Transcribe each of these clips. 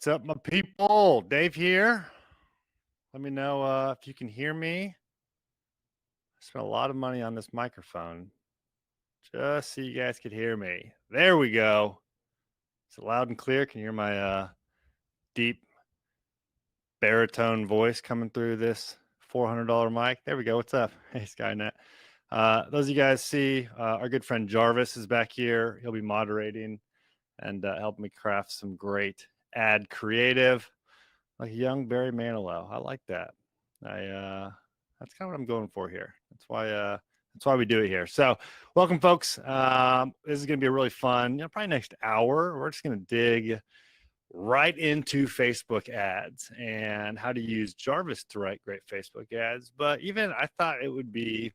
What's up, my people? Dave here. Let me know if you can hear me. I spent a lot of money on this microphone just so you guys could hear me. There we go. Is it loud and clear? Can you hear my deep baritone voice coming through this $400 mic? There we go. What's up? Hey, Skynet. Those of you guys see, our good friend Jarvis is back here. He'll be moderating and helping me craft some great ad creative. Like young Barry Manilow. I like that. That's kind of what I'm going for here. That's why we do it here. So welcome, folks. This is going to be a really fun, probably next hour. We're just going to dig right into Facebook ads and how to use Jarvis to write great Facebook ads. But even I thought it would be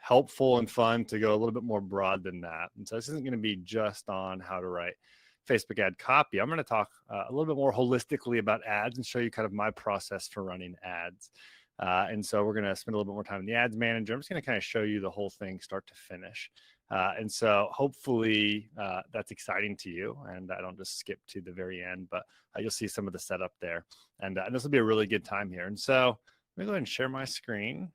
helpful and fun to go a little bit more broad than that. And so this isn't going to be just on how to write Facebook ad copy. I'm going to talk a little bit more holistically about ads and show you kind of my process for running ads. And so we're going to spend a little bit more time in the ads manager. I'm just going to kind of show you the whole thing start to finish. And so hopefully that's exciting to you, and I don't just skip to the very end, but you'll see some of the setup there. And this will be a really good time here. And so let me go ahead and share my screen.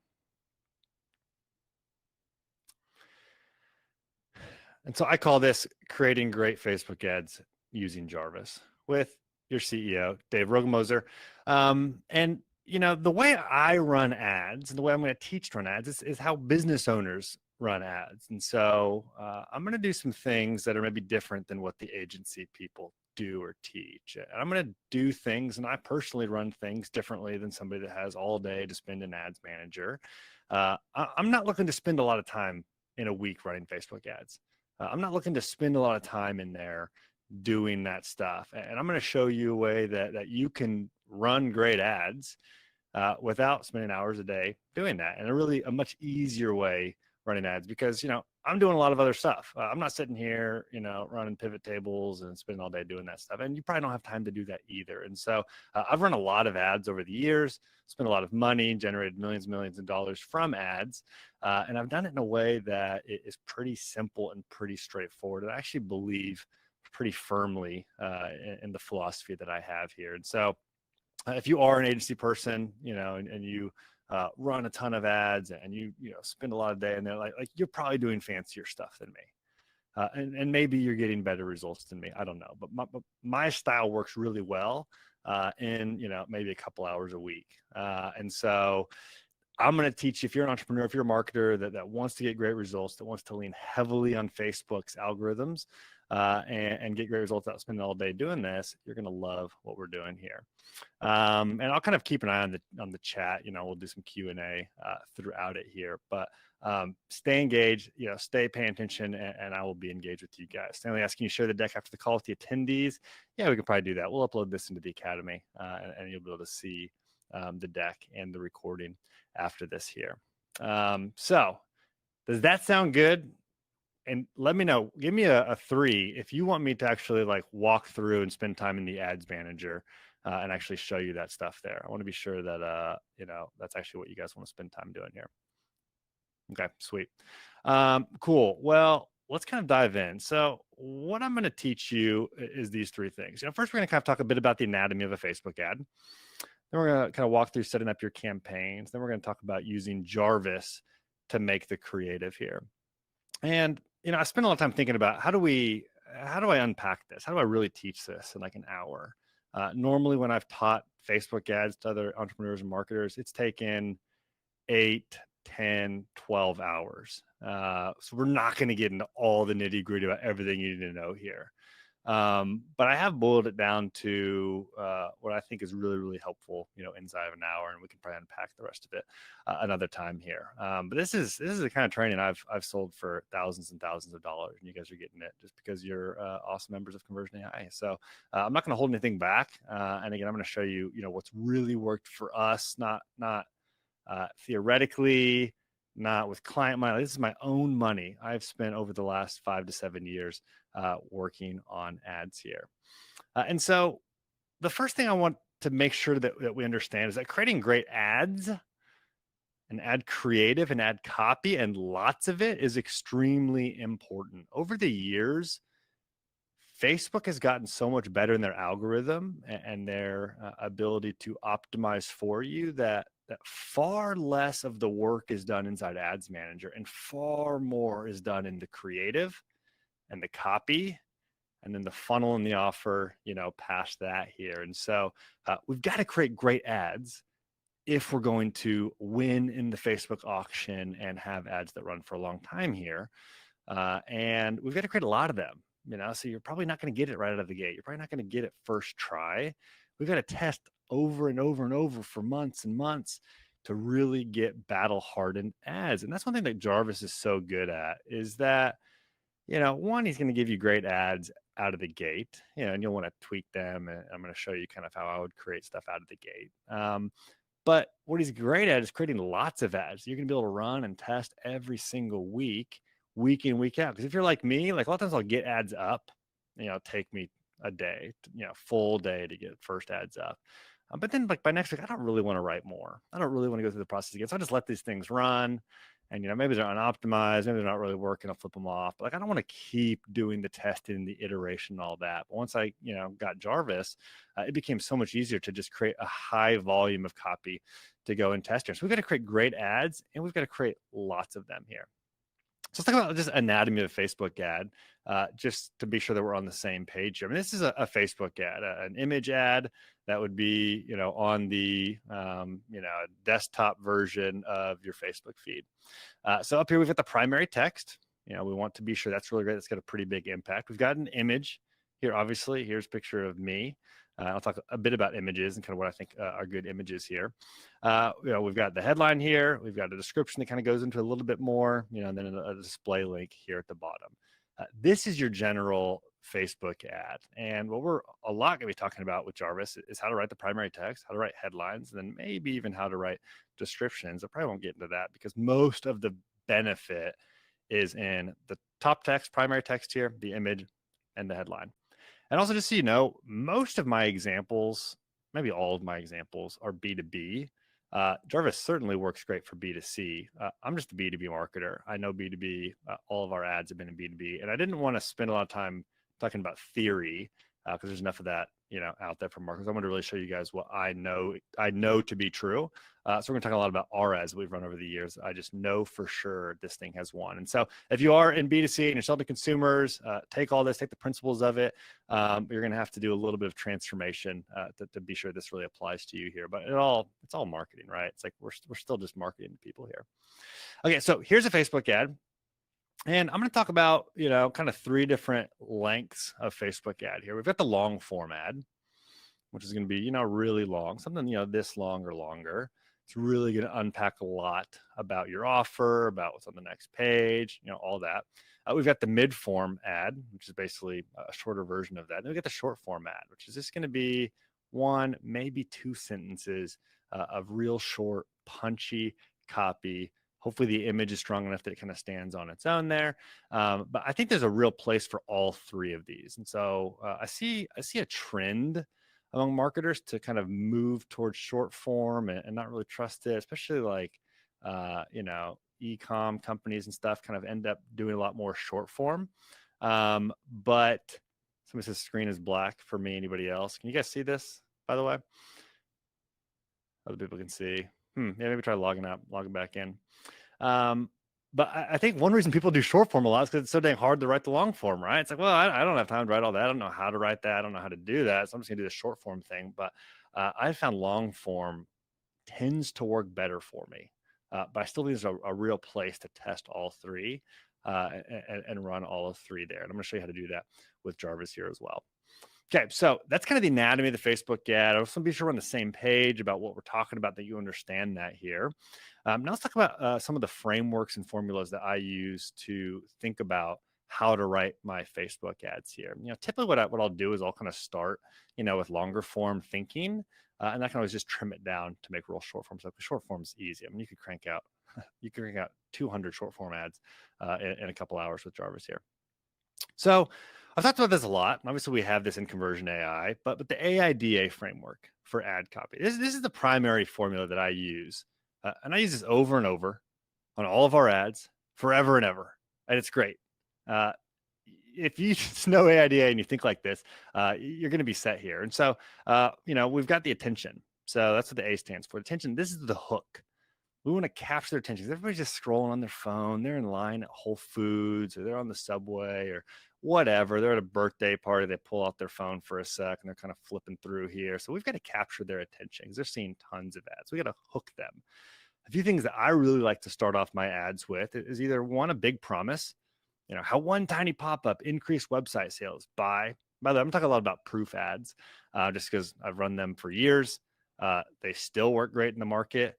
And so I call this creating great Facebook ads using Jarvis with your CEO, Dave Rogemoser. And, the way I run ads and the way I'm going to teach to run ads is how business owners run ads. And so I'm going to do some things that are maybe different than what the agency people do or teach. And I'm going to do things, and I personally run things differently than somebody that has all day to spend in ads manager. I'm not looking to spend a lot of time in a week running Facebook ads. I'm not looking to spend a lot of time in there doing that stuff. And I'm going to show you a way that you can run great ads without spending hours a day doing that. And a much easier way running ads because, I'm doing a lot of other stuff. I'm not sitting here, running pivot tables and spending all day doing that stuff. And you probably don't have time to do that either. And so I've run a lot of ads over the years, spent a lot of money, generated millions and millions of dollars from ads. And I've done it in a way that it is pretty simple and pretty straightforward. And I actually believe pretty firmly in the philosophy that I have here. And so if you are an agency person, and you run a ton of ads and you spend a lot of day in there, like you're probably doing fancier stuff than me. And maybe you're getting better results than me. I don't know. But my style works really well in, maybe a couple hours a week. And so I'm going to teach you, if you're an entrepreneur, if you're a marketer that wants to get great results, that wants to lean heavily on Facebook's algorithms and get great results without spending all day doing this, you're going to love what we're doing here. And I'll kind of keep an eye on the chat. We'll do some Q&A throughout it here, but stay engaged, stay paying attention, and I will be engaged with you guys. Stanley asking you to share the deck after the call with the attendees. Yeah, we can probably do that. We'll upload this into the Academy and you'll be able to see the deck and the recording after this here. So does that sound good? And let me know, give me a 3 if you want me to actually walk through and spend time in the ads manager and actually show you that stuff there. I want to be sure that, that's actually what you guys want to spend time doing here. Okay, sweet. Cool. Well, let's kind of dive in. So what I'm going to teach you is these 3 things. First, we're going to kind of talk a bit about the anatomy of a Facebook ad. Then we're going to kind of walk through setting up your campaigns. Then we're going to talk about using Jarvis to make the creative here. And, I spent a lot of time thinking about how do I unpack this? How do I really teach this in like an hour? Normally when I've taught Facebook ads to other entrepreneurs and marketers, it's taken 8, 10, 12 hours. So we're not going to get into all the nitty gritty about everything you need to know here. But I have boiled it down to what I think is really, really helpful, inside of an hour, and we can probably unpack the rest of it another time here. But this is the kind of training I've sold for thousands and thousands of dollars, and you guys are getting it just because you're awesome members of Conversion AI. So I'm not going to hold anything back. And again, I'm going to show you, what's really worked for us, not theoretically, not with client money. This is my own money I've spent over the last 5 to 7 years working on ads here. And so the first thing I want to make sure that we understand is that creating great ads and ad creative and ad copy, and lots of it, is extremely important. Over the years, Facebook has gotten so much better in their algorithm and their ability to optimize for you that far less of the work is done inside Ads Manager and far more is done in the creative and the copy and then the funnel and the offer, past that here. And so we've got to create great ads if we're going to win in the Facebook auction and have ads that run for a long time here. And we've got to create a lot of them, so you're probably not going to get it right out of the gate. You're probably not going to get it first try. We've got to test over and over and over for months and months to really get battle hardened ads. And that's one thing that Jarvis is so good at is that, one, he's going to give you great ads out of the gate, and you'll want to tweak them. And I'm going to show you kind of how I would create stuff out of the gate. But what he's great at is creating lots of ads. You're going to be able to run and test every single week in, week out. Because if you're like me, like a lot of times I'll get ads up, take me a day, full day to get first ads up. But then like by next week, I don't really want to write more. I don't really want to go through the process again. So I just let these things run. And, maybe they're unoptimized, maybe they're not really working, I'll flip them off. But like, I don't want to keep doing the testing, the iteration, all that. But once I, got Jarvis, it became so much easier to just create a high volume of copy to go and test here. So we've got to create great ads and we've got to create lots of them here. So let's talk about just anatomy of a Facebook ad, just to be sure that we're on the same page here. I mean, this is a Facebook ad, an image ad that would be, on the, desktop version of your Facebook feed. So up here, we've got the primary text. We want to be sure that's really great. That's got a pretty big impact. We've got an image here. Obviously, here's a picture of me. I'll talk a bit about images and kind of what I think are good images here. We've got the headline here. We've got a description that kind of goes into a little bit more, and then a display link here at the bottom. This is your general Facebook ad. And what we're a lot going to be talking about with Jarvis is how to write the primary text, how to write headlines, and then maybe even how to write descriptions. I probably won't get into that because most of the benefit is in the top text, primary text here, the image, and the headline. And also, just so you know, most of my examples, maybe all of my examples, are B2B. Jarvis certainly works great for B2C. I'm just a B2B marketer. I know B2B. All of our ads have been in B2B. And I didn't want to spend a lot of time talking about theory because there's enough of that, out there for marketers. I want to really show you guys what I know to be true. So we're going to talk a lot about our ads that we've run over the years. I just know for sure this thing has won. And so if you are in B2C and you're selling to consumers, take all this, take the principles of it. You're going to have to do a little bit of transformation to be sure this really applies to you here. But it's all marketing, right? It's like we're still just marketing to people here. Okay, so here's a Facebook ad. And I'm going to talk about, kind of three different lengths of Facebook ad here. We've got the long form ad, which is going to be, really long, something, this long or longer. It's really going to unpack a lot about your offer, about what's on the next page, all that. We've got the mid form ad, which is basically a shorter version of that. And we got the short form ad, which is just going to be one, maybe two sentences of real short, punchy copy. Hopefully the image is strong enough that it kind of stands on its own there. But I think there's a real place for all three of these. And so I see a trend among marketers to kind of move towards short form and not really trust it, especially like, e-com companies and stuff kind of end up doing a lot more short form. But somebody says screen is black for me. Anybody else? Can you guys see this, by the way? Other people can see. Yeah, maybe try logging back in. But I think one reason people do short form a lot is because it's so dang hard to write the long form, right? It's like, well, I don't have time to write all that. I don't know how to write that. I don't know how to do that. So I'm just gonna do the short form thing. But I found long form tends to work better for me. But I still think there's a real place to test all three and run all of three there. And I'm gonna show you how to do that with Jarvis here as well. Okay, so that's kind of the anatomy of the Facebook ad. I just want to be sure we're on the same page about what we're talking about, that you understand that here. Now let's talk about some of the frameworks and formulas that I use to think about how to write my Facebook ads here. Typically what I'll do is I'll kind of start, with longer form thinking, and I can always just trim it down to make real short form stuff. Short form is easy. I mean, you could crank out 200 short form ads in a couple hours with Jarvis here. So I've talked about this a lot. Obviously, we have this in Conversion AI, but the AIDA framework for ad copy. This is the primary formula that I use. And I use this over and over on all of our ads forever and ever. And it's great. if you just know AIDA and you think like this, you're going to be set here. And so, we've got the attention. So that's what the A stands for. Attention. This is the hook. We want to capture their attention. Everybody's just scrolling on their phone. They're in line at Whole Foods, or they're on the subway, or whatever. They're at a birthday party. They pull out their phone for a sec and they're kind of flipping through here. So we've got to capture their attention because they're seeing tons of ads. We got to hook them. A few things that I really like to start off my ads with is either one, a big promise, how one tiny pop-up increased website sales by the way, I'm talking a lot about proof ads, just because I've run them for years. They still work great in the market,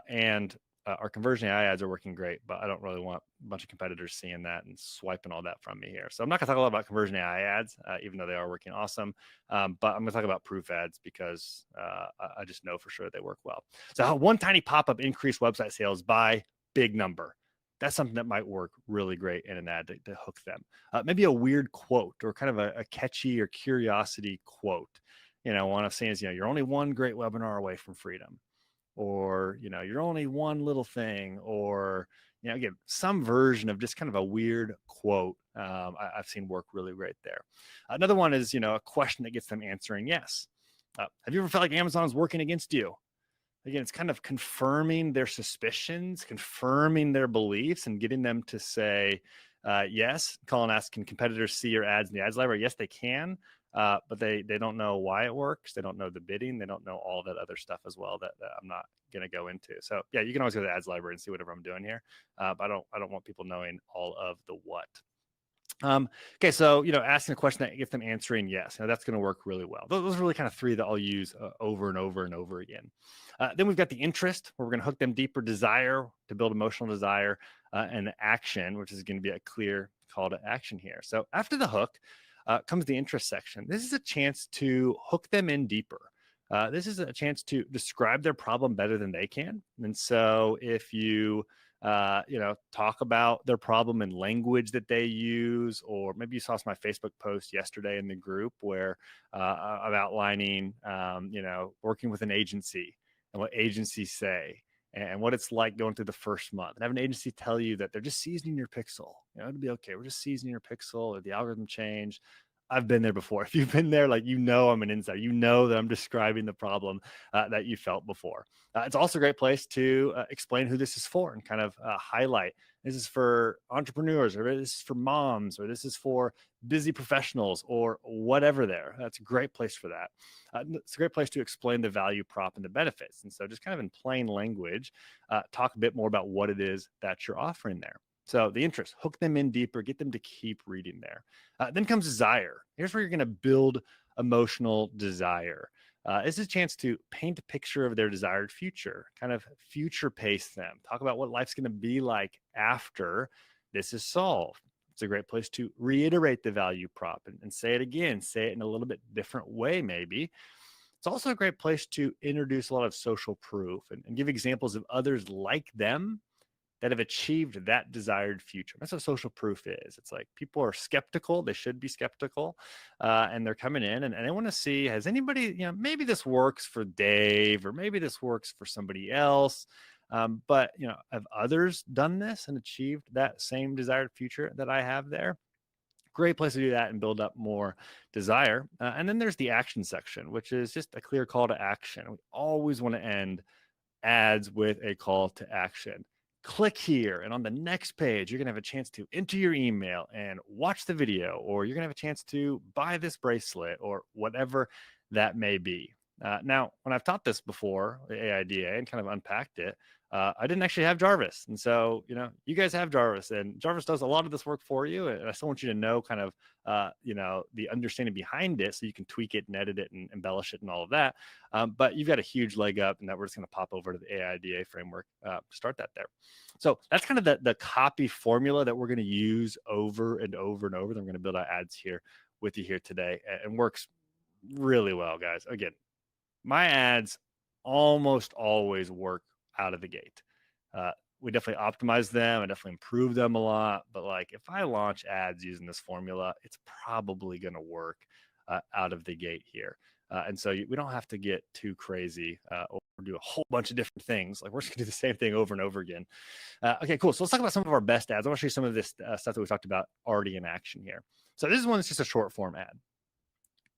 and our conversion AI ads are working great, but I don't really want a bunch of competitors seeing that and swiping all that from me here. So I'm not gonna talk a lot about conversion AI ads, even though they are working awesome. But I'm gonna talk about proof ads because I just know for sure they work well. So how one tiny pop-up increased website sales by big number. That's something that might work really great in an ad to hook them. Maybe a weird quote or kind of a catchy or curiosity quote. One I've seen is, you're only one great webinar away from freedom, or, you're only one little thing, or, again, some version of just kind of a weird quote. I've seen work really great there. Another one is, a question that gets them answering yes. Have you ever felt like Amazon is working against you? Again, it's kind of confirming their suspicions, confirming their beliefs, and getting them to say yes. Call and ask, can competitors see your ads in the ads library? Yes, they can, but they don't know why it works. They don't know the bidding. They don't know all that other stuff as well that I'm not going to go into. So yeah, you can always go to the ads library and see whatever I'm doing here, but I don't want people knowing all of the what. Okay, so asking a question that gets them answering yes, that's going to work really well. Those are really kind of three that I'll use over and over and over again. Then we've got the interest, where we're going to hook them deeper, desire to build emotional desire, and action, which is going to be a clear call to action here. So after the hook comes the interest section. This is a chance to hook them in deeper. This is a chance to describe their problem better than they can. And so if you talk about their problem in language that they use, or maybe you saw my Facebook post yesterday in the group where I'm outlining, working with an agency and what agencies say and what it's like going through the first month, and have an agency tell you that they're just seasoning your pixel. It'll be okay. We're just seasoning your pixel, or the algorithm changed. I've been there before. If you've been there, I'm an insider. That I'm describing the problem that you felt before. It's also a great place to explain who this is for and kind of highlight. This is for entrepreneurs, or this is for moms, or this is for busy professionals, or whatever there. That's a great place for that. It's a great place to explain the value prop and the benefits. And so just kind of in plain language, talk a bit more about what it is that you're offering there. So the interest, hook them in deeper, get them to keep reading there. Then comes desire. Here's where you're going to build emotional desire. This is a chance to paint a picture of their desired future, kind of future pace them, talk about what life's going to be like after this is solved. It's a great place to reiterate the value prop and say it again, say it in a little bit different way, maybe. It's also a great place to introduce a lot of social proof and give examples of others like them that have achieved that desired future. That's what social proof is. It's like people are skeptical. They should be skeptical. And they're coming in and they want to see, has anybody, maybe this works for Dave, or maybe this works for somebody else. But have others done this and achieved that same desired future that I have there? Great place to do that and build up more desire. And then there's the action section, which is just a clear call to action. We always want to end ads with a call to action. Click here, and on the next page, you're going to have a chance to enter your email and watch the video, or you're going to have a chance to buy this bracelet, or whatever that may be. Now, when I've taught this before, AIDA, and kind of unpacked it, I didn't actually have Jarvis. And so, you guys have Jarvis, and Jarvis does a lot of this work for you. And I still want you to know kind of, the understanding behind it, so you can tweak it and edit it and embellish it and all of that. But you've got a huge leg up, and that we're just going to pop over to the AIDA framework, start that there. So that's kind of the copy formula that we're going to use over and over and over. That I'm going to build out ads here with you here today, and works really well, guys. Again, my ads almost always work out of the gate. We definitely optimize them. I definitely improve them a lot. But if I launch ads using this formula, it's probably going to work out of the gate here. And so we don't have to get too crazy or do a whole bunch of different things. We're just going to do the same thing over and over again. Okay, cool. So let's talk about some of our best ads. I want to show you some of this stuff that we talked about already in action here. So this is one that's just a short form ad.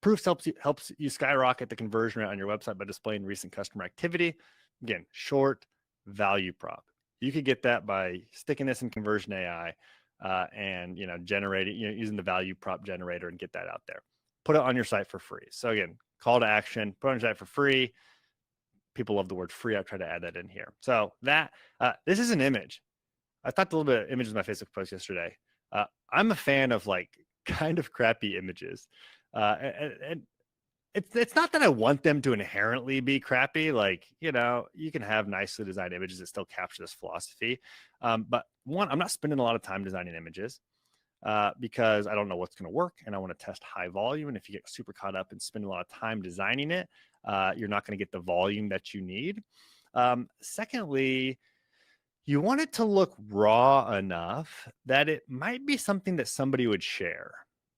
Proofs helps you skyrocket the conversion rate on your website by displaying recent customer activity. Again, short value prop. You could get that by sticking this in Conversion AI and generating, using the value prop generator and get that out there. Put it on your site for free. So again, call to action, put it on your site for free. People love the word free. I've tried to add that in here. So that this is an image. I talked a little bit of images in my Facebook post yesterday. I'm a fan of like kind of crappy images. And it's not that I want them to inherently be crappy. Like, you can have nicely designed images that still capture this philosophy. But one, I'm not spending a lot of time designing images because I don't know what's going to work and I want to test high volume. And if you get super caught up and spend a lot of time designing it, you're not going to get the volume that you need. Secondly, you want it to look raw enough that it might be something that somebody would share.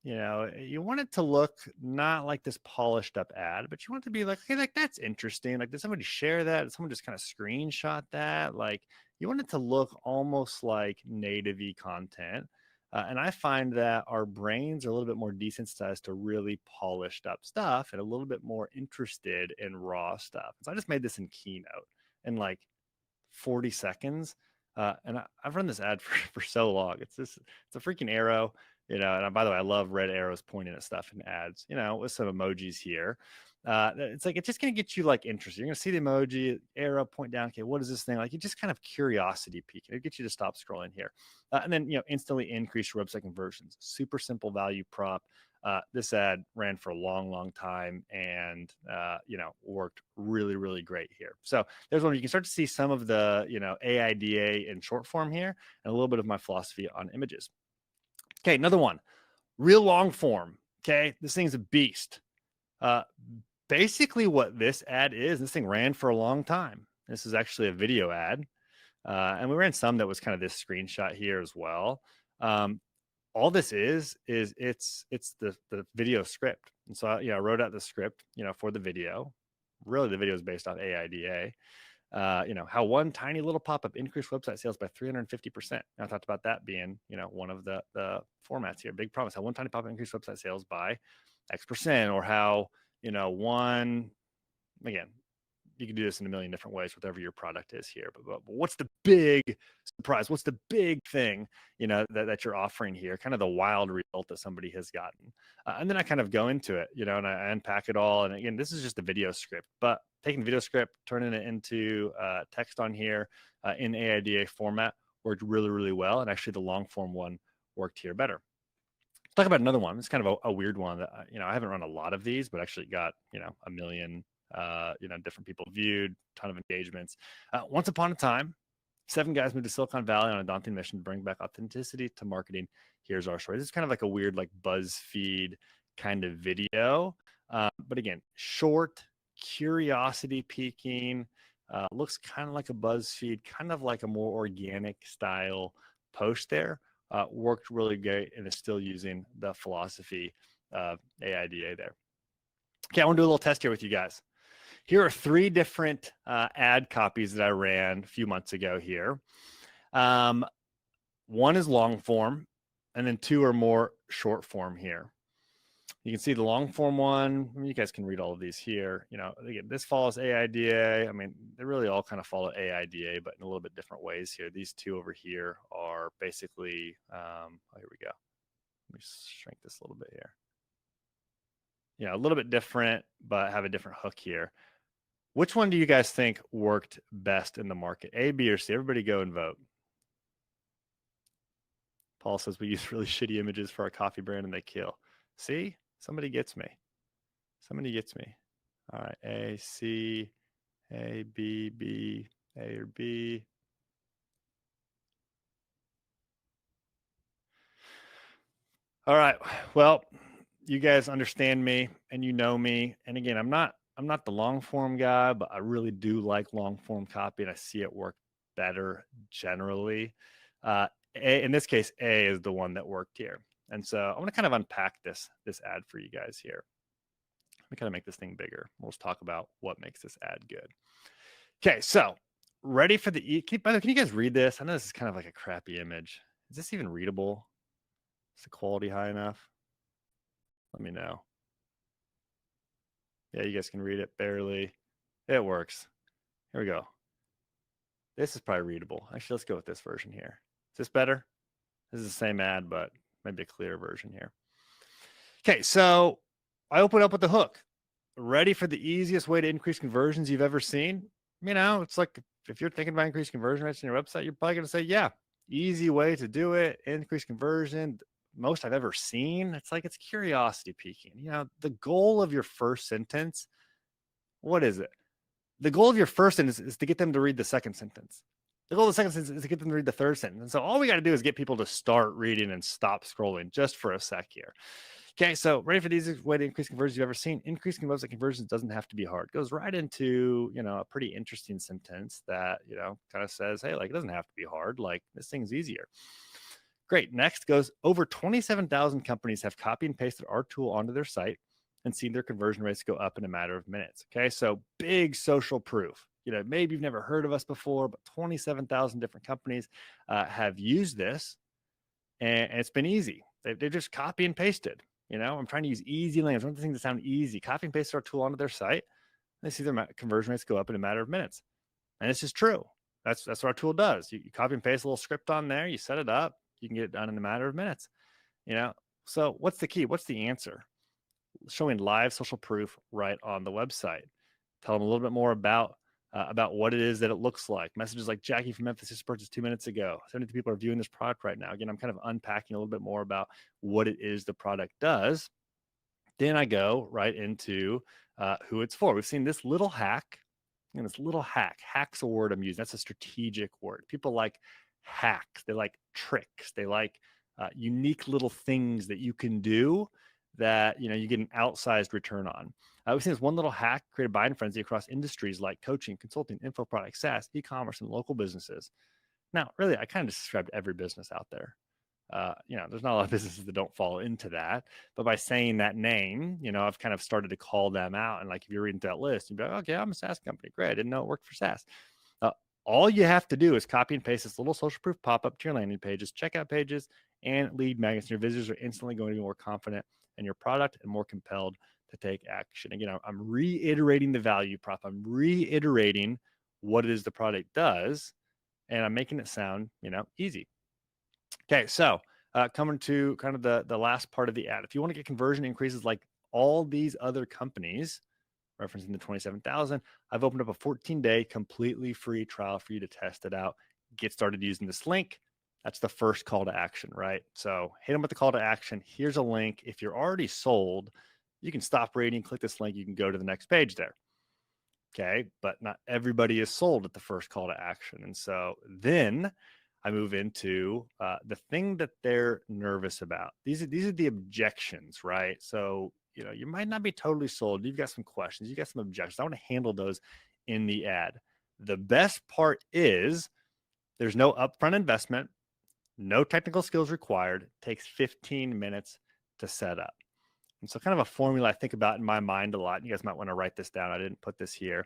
You want it to look not like this polished up ad, but you want it to be like, okay, like that's interesting. Like, did somebody share that? Did someone just kind of screenshot that? Like, you want it to look almost like native-y content. And I find that our brains are a little bit more desensitized to really polished up stuff and a little bit more interested in raw stuff. So I just made this in Keynote in like 40 seconds. And I've run this ad for so long. It's a freaking arrow. And by the way, I love red arrows pointing at stuff in ads, with some emojis here. It's like, it's just going to get you like interested. You're going to see the emoji arrow point down. Okay, what is this thing? Like, you just kind of curiosity peak. It'll get you to stop scrolling here. And then, instantly increase your website conversions. Super simple value prop. This ad ran for a long, long time and, worked really, really great here. So there's one you can start to see some of the, AIDA in short form here and a little bit of my philosophy on images. Okay, another one, real long form. Okay, this thing's a beast. Basically what this ad is, this thing ran for a long time. This is actually a video ad. And we ran some that was kind of this screenshot here as well. All this is it's the video script. And so I wrote out the script, for the video. Really, the video is based off AIDA. How one tiny little pop-up increased website sales by 350%. I talked about that being, one of the formats here. Big promise. How one tiny pop-up increased website sales by X percent, or how, one, again, you can do this in a million different ways, whatever your product is here. But what's the big surprise? What's the big thing, that you're offering here? Kind of the wild result that somebody has gotten. And then I kind of go into it, and I unpack it all. And again, this is just a video script, but taking video script, turning it into text on here in AIDA format worked really, really well. And actually the long form one worked here better. Let's talk about another one. It's kind of a weird one that, I haven't run a lot of these, but actually got, 1 million, different people viewed, ton of engagements. Once upon a time, 7 guys moved to Silicon Valley on a daunting mission to bring back authenticity to marketing. Here's our story. This is kind of like a weird, like BuzzFeed kind of video. But again, short, curiosity peaking, looks kind of like a BuzzFeed, kind of like a more organic style post there. Worked really great and is still using the philosophy of AIDA there. Okay, I want to do a little test here with you guys. Here are 3 different ad copies that I ran a few months ago here. One is long form, and then 2 are more short form here. You can see the long form one. You guys can read all of these here. Again, this follows AIDA. I mean, they really all kind of follow AIDA, but in a little bit different ways here. These 2 over here are basically, here we go. Let me shrink this a little bit here. A little bit different, but have a different hook here. Which one do you guys think worked best in the market? A, B, or C? Everybody go and vote. Paul says we use really shitty images for our coffee brand and they kill. See? Somebody gets me. Somebody gets me. All right. A, C, A, B, B, A or B. All right. Well, you guys understand me and you know me. And again, I'm not the long form guy, but I really do like long form copy and I see it work better generally. In this case, A is the one that worked here. And so I'm going to kind of unpack this ad for you guys here. Let me kind of make this thing bigger. We'll just talk about what makes this ad good. Okay, so ready for the by the way, can you guys read this? I know this is kind of like a crappy image. Is this even readable? Is the quality high enough? Let me know. Yeah, you guys can read it barely. It works. Here we go. This is probably readable. Actually, let's go with this version here. Is this better? This is the same ad, but maybe a clearer version here. Okay, so I open up with the hook. Ready for the easiest way to increase conversions you've ever seen? You know, it's like if you're thinking about increasing conversion rates on your website, you're probably going to say, yeah, easy way to do it, increase conversion, most I've ever seen. It's like it's curiosity piquing. You know, the goal of your first sentence, what is it? The goal of your first sentence is to get them to read the second sentence. The goal of the second sentence is to get them to read the third sentence. And so all we got to do is get people to start reading and stop scrolling just for a sec here. Okay, so ready for the easiest way to increase conversions you've ever seen? Increasing website conversions doesn't have to be hard. It goes right into, you know, a pretty interesting sentence that, you know, kind of says, hey, like it doesn't have to be hard. Like this thing's easier. Great. Next goes over 27,000 companies have copy and pasted our tool onto their site and seen their conversion rates go up in a matter of minutes. Okay, so big social proof. You know, maybe you've never heard of us before, but 27,000 different companies have used this, and it's been easy. They just copy and pasted. You know, I'm trying to use easy language. I want the thing to sound easy. Copy and paste our tool onto their site. And they see their conversion rates go up in a matter of minutes. And it's just true. That's what our tool does. You copy and paste a little script on there. You set it up. You can get it done in a matter of minutes. You know, so what's the key? What's the answer? Showing live social proof right on the website. Tell them a little bit more about what it is that it looks like. Messages like Jackie from Memphis just purchased 2 minutes ago. 70 people are viewing this product right now. Again, I'm kind of unpacking a little bit more about what it is the product does. Then I go right into who it's for. We've seen this little hack. And this little hack's a word I'm using. That's a strategic word. People like hacks. They like tricks. They like unique little things that you can do that, you know, you get an outsized return on. We've seen this one little hack create a buying frenzy across industries like coaching, consulting, info products, SaaS, e-commerce, and local businesses. Now, really, I kind of described every business out there. You know, there's not a lot of businesses that don't fall into that. But by saying that name, you know, I've kind of started to call them out. And like, if you're reading that list, you'd be like, okay, I'm a SaaS company. Great. I didn't know it worked for SaaS. All you have to do is copy and paste this little social proof pop-up to your landing pages, checkout pages, and lead magnets. Your visitors are instantly going to be more confident in your product and more compelled to take action. Again, I'm reiterating the value prop. I'm reiterating what it is the product does, and I'm making it sound, you know, easy. Okay, so coming to kind of the last part of the ad. If you want to get conversion increases like all these other companies, referencing the 27,000, I've opened up a 14-day completely free trial for you to test it out. Get started using this link. That's the first call to action, right? So hit them with the call to action. Here's a link. If you're already sold, you can stop reading, click this link. You can go to the next page there. Okay, but not everybody is sold at the first call to action. And so then I move into the thing that they're nervous about. These are the objections, right? So, you know, you might not be totally sold. You've got some questions. You got some objections. I want to handle those in the ad. The best part is there's no upfront investment, no technical skills required. It takes 15 minutes to set up. And so kind of a formula I think about in my mind a lot. You guys might want to write this down. I didn't put this here.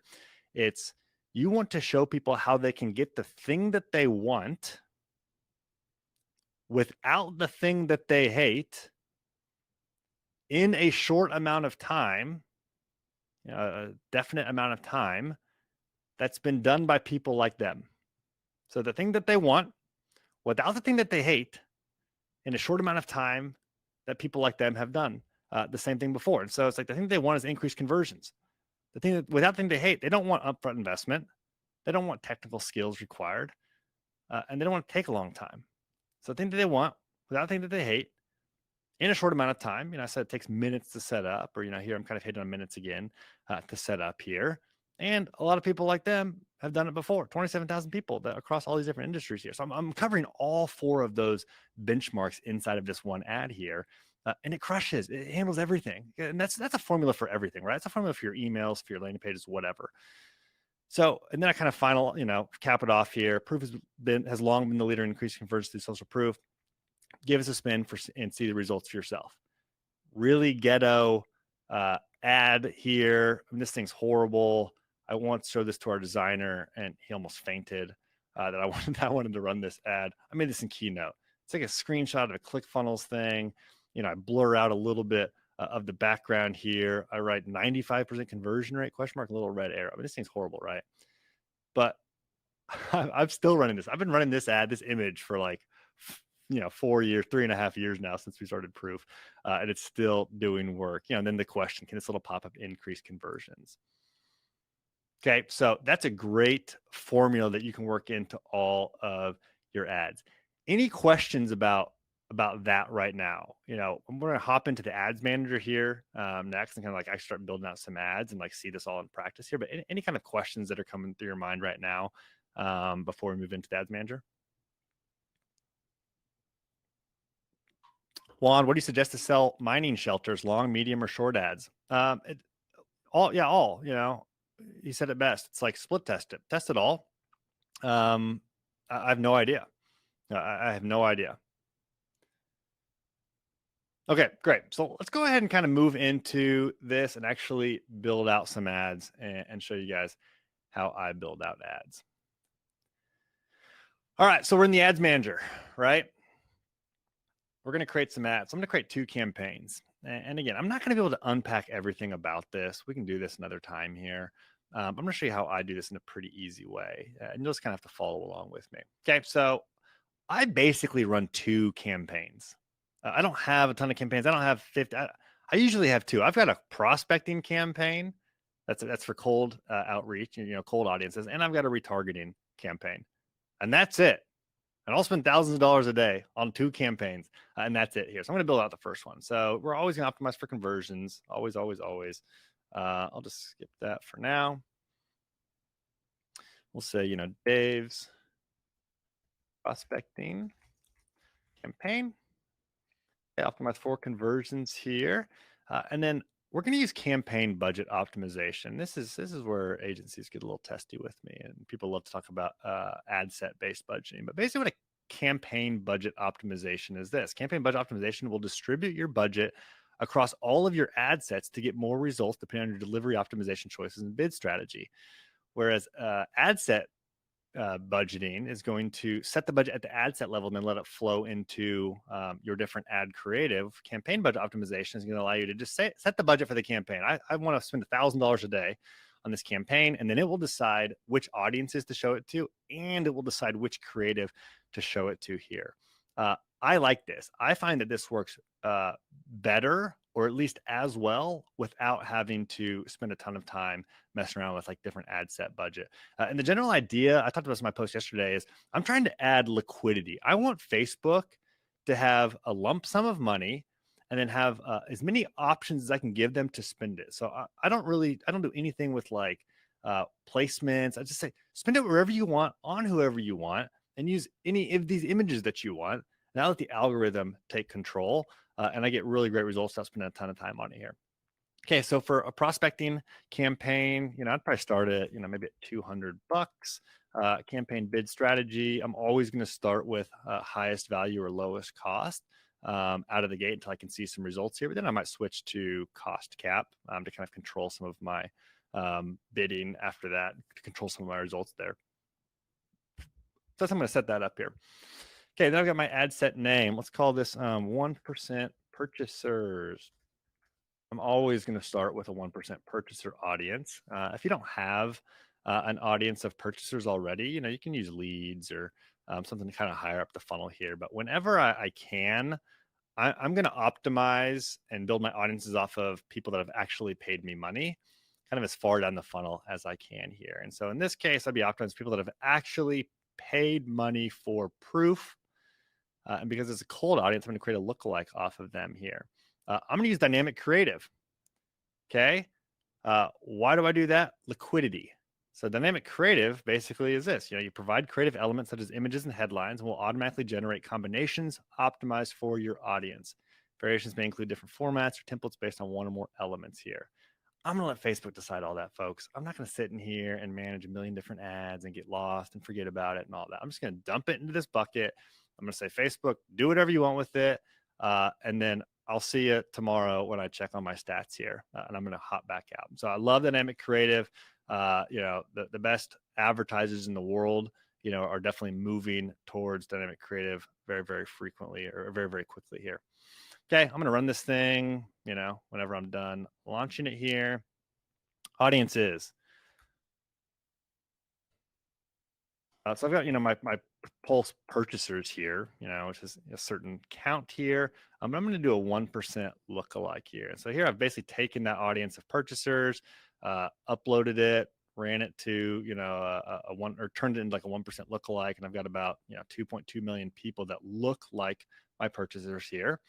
It's you want to show people how they can get the thing that they want without the thing that they hate in a short amount of time, you know, a definite amount of time that's been done by people like them. So the thing that they want without the thing that they hate in a short amount of time that people like them have done the same thing before. And so it's like the thing they want is increased conversions. The thing that without the thing they hate, they don't want upfront investment. They don't want technical skills required. And they don't want to take a long time. So the thing that they want without the thing that they hate in a short amount of time, you know, I said it takes minutes to set up, or, you know, here I'm kind of hitting on minutes again to set up here. And a lot of people like them have done it before, 27,000 people across all these different industries here. So I'm covering all four of those benchmarks inside of this one ad here. And it crushes. It handles everything. And that's a formula for everything, right? It's a formula for your emails, for your landing pages, whatever. So, and then I kind of cap it off here. Proof has long been the leader in increasing conversions through social proof. Give us a spin and see the results for yourself. Really ghetto ad here. I mean, this thing's horrible. I once showed this to our designer and he almost fainted that I wanted to run this ad. I made this in Keynote. It's like a screenshot of a ClickFunnels thing. You know, I blur out a little bit of the background here. I write 95% conversion rate, question mark, little red arrow. I mean, this thing's horrible, right? But I'm still running this. I've been running this image for like, 4 years, 3.5 years now since we started Proof, and it's still doing work. And then the question, can this little pop-up increase conversions? Okay, so that's a great formula that you can work into all of your ads. Any questions about that right now? I'm going to hop into the ads manager here next and kind of like I start building out some ads and like see this all in practice here. But any kind of questions that are coming through your mind right now before we move into the ads manager? Juan, what do you suggest to sell mining shelters, long, medium, or short ads? All. He said it best. It's like split test it, test it all. I have no idea. I have no idea. Okay, great. So let's go ahead and kind of move into this and actually build out some ads and show you guys how I build out ads. All right, so we're in the ads manager, right? We're going to create some ads. I'm going to create 2 campaigns. And again, I'm not going to be able to unpack everything about this. We can do this another time here. I'm going to show you how I do this in a pretty easy way. And you'll just kind of have to follow along with me. Okay, so I basically run 2 campaigns. I don't have a ton of campaigns. I don't have 50. I usually have 2. I've got a prospecting campaign. That's for cold outreach, cold audiences. And I've got a retargeting campaign. And that's it. And I'll spend thousands of dollars a day on 2 campaigns. And that's it here. So I'm going to build out the first one. So we're always going to optimize for conversions. Always, always, always. I'll just skip that for now. We'll say, Dave's prospecting campaign. Optimize for conversions here. And then we're going to use campaign budget optimization. This is where agencies get a little testy with me, and people love to talk about ad set based budgeting. But basically, what a campaign budget optimization is this. Campaign budget optimization will distribute your budget across all of your ad sets to get more results depending on your delivery optimization choices and bid strategy. Whereas ad set budgeting is going to set the budget at the ad set level and then let it flow into your different ad creative. Campaign budget optimization is going to allow you to just set the budget for the campaign. I want to spend $1,000 a day on this campaign, and then it will decide which audiences to show it to, and it will decide which creative to show it to here. I like this. I find that this works better, or at least as well, without having to spend a ton of time messing around with like different ad set budget. And the general idea, I talked about this in my post yesterday, is I'm trying to add liquidity. I want Facebook to have a lump sum of money and then have as many options as I can give them to spend it. So I don't do anything with like placements. I just say, spend it wherever you want, on whoever you want, and use any of these images that you want. Now let the algorithm take control. And I get really great results without spending a ton of time on it here. Okay, so for a prospecting campaign, I'd probably start at, maybe at $200. Campaign bid strategy, I'm always going to start with highest value or lowest cost out of the gate until I can see some results here. But then I might switch to cost cap to kind of control some of my bidding after that, to control some of my results there. So I'm going to set that up here. Okay, then I've got my ad set name. Let's call this 1% purchasers. I'm always going to start with a 1% purchaser audience. If you don't have an audience of purchasers already, you can use leads or something kind of higher up the funnel here. But whenever I can, I'm going to optimize and build my audiences off of people that have actually paid me money, kind of as far down the funnel as I can here. And so in this case, I'd be optimizing people that have actually paid money for Proof. And because it's a cold audience, I'm going to create a lookalike off of them here. I'm going to use dynamic creative. Okay. Why do I do that? Liquidity. So dynamic creative basically is this. You provide creative elements such as images and headlines, and will automatically generate combinations optimized for your audience. Variations may include different formats or templates based on one or more elements here. I'm going to let Facebook decide all that, folks. I'm not going to sit in here and manage a million different ads and get lost and forget about it and all that. I'm just going to dump it into this bucket. I'm going to say, Facebook, do whatever you want with it. And then I'll see you tomorrow when I check on my stats here. And I'm going to hop back out. So I love dynamic creative. The best advertisers in the world, are definitely moving towards dynamic creative very, very frequently or very, very quickly here. Okay, I'm going to run this thing, whenever I'm done launching it here. Audiences. So I've got, my pulse purchasers here, which is a certain count here. I'm going to do a 1% lookalike here. And so here I've basically taken that audience of purchasers, uploaded it, ran it to, a one, or turned it into like a 1% lookalike. And I've got about, 2.2 million people that look like my purchasers here.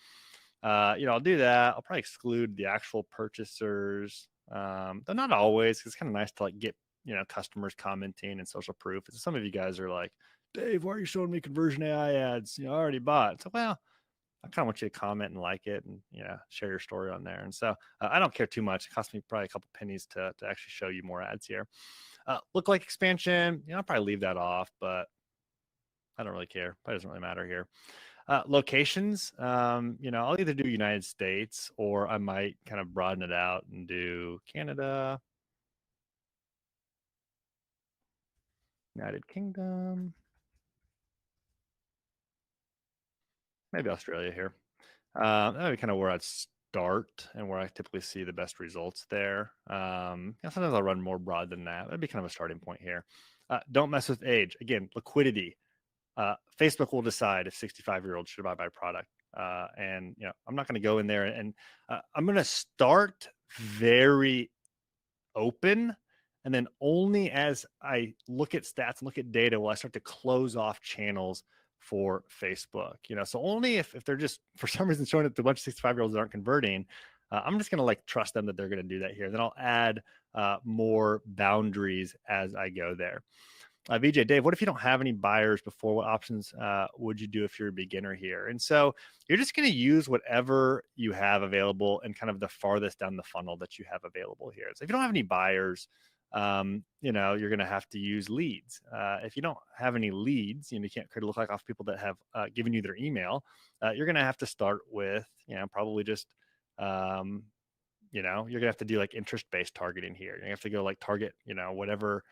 I'll do that. I'll probably exclude the actual purchasers. Though not always, 'cause it's kind of nice to like get, customers commenting and social proof. And some of you guys are like, Dave, why are you showing me conversion AI ads? I already bought. So, well, I kind of want you to comment and like it and share your story on there. And so I don't care too much. It costs me probably a couple pennies to actually show you more ads here. Look like expansion, I'll probably leave that off, but I don't really care. It doesn't really matter here. Locations, I'll either do United States or I might kind of broaden it out and do Canada, United Kingdom, maybe Australia here. That'd be kind of where I'd start and where I typically see the best results there. Sometimes I'll run more broad than that. That'd be kind of a starting point here. Don't mess with age. Again, liquidity. Facebook will decide if 65-year-olds should buy my product. And I'm not going to go in there and I'm going to start very open, and then only as I look at stats and look at data will I start to close off channels for Facebook. So only if they're just for some reason showing it to a bunch of 65-year-olds that aren't converting, I'm just going to like trust them that they're going to do that here. Then I'll add more boundaries as I go there. VJ, Dave, what if you don't have any buyers before? What options would you do if you're a beginner here? And so you're just going to use whatever you have available and kind of the farthest down the funnel that you have available here. So if you don't have any buyers, you're going to have to use leads. If you don't have any leads, you can't create a lookalike off people that have given you their email. You're going to have to start with, probably just, you're going to have to do like interest-based targeting here. You have to go like target, whatever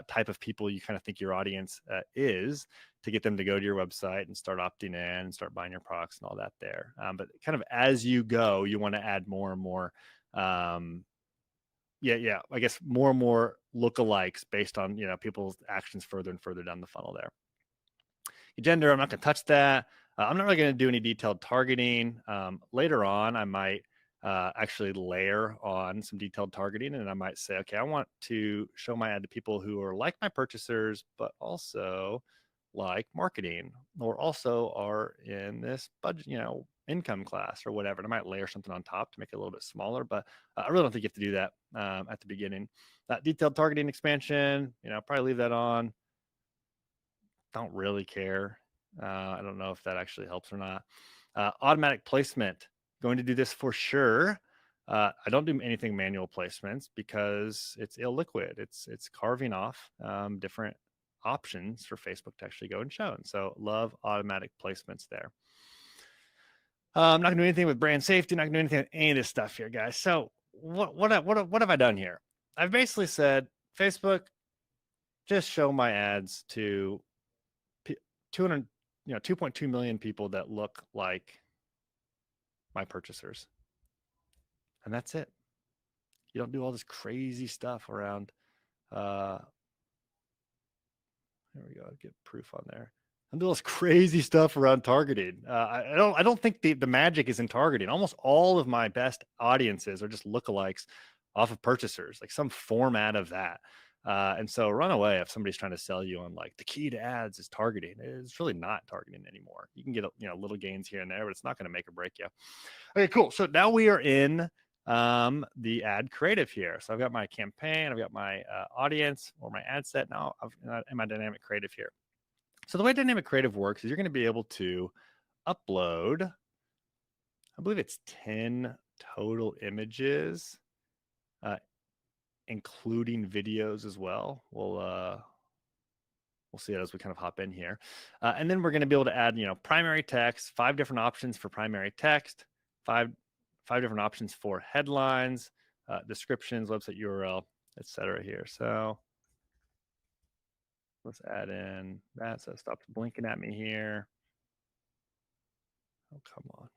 type of people you kind of think your audience is to get them to go to your website and start opting in and start buying your products and all that there. But kind of as you go, you want to add more and more, I guess more and more lookalikes based on, people's actions further and further down the funnel there. Gender, I'm not going to touch that. I'm not really going to do any detailed targeting. Later on, I might actually layer on some detailed targeting, and I might say, okay, I want to show my ad to people who are like my purchasers, but also like marketing, or also are in this budget, income class or whatever. And I might layer something on top to make it a little bit smaller, but I really don't think you have to do that at the beginning. Detailed targeting expansion, probably leave that on. Don't really care. I don't know if that actually helps or not. Automatic placement, going to do this for sure. I don't do anything manual placements because it's illiquid. It's carving off different options for Facebook to actually go and show. And so love automatic placements there. I'm not gonna do anything with brand safety, not gonna do anything with any of this stuff here, guys. So what have I done here? I've basically said, Facebook, just show my ads to 200, 2.2 million people that look like my purchasers. And that's it. You don't do all this crazy stuff around. There we go. I'll get proof on there. And do all this crazy stuff around targeting. I don't think the magic is in targeting. Almost all of my best audiences are just lookalikes off of purchasers, like some format of that. And so run away if somebody's trying to sell you on like the key to ads is targeting. It's really not targeting anymore. You can get little gains here and there, but it's not going to make or break you. Okay, cool. So now we are in the ad creative here. So I've got my campaign, I've got my audience or my ad set. Now I'm in my dynamic creative here. So the way dynamic creative works is you're going to be able to upload, I believe it's 10 total images, including videos as well. We'll see it as we kind of hop in here. And then we're going to be able to add, primary text, 5 different options for primary text, five different options for headlines, descriptions, website URL, etc. here. So let's add in that. So it stops blinking at me here. Oh, come on.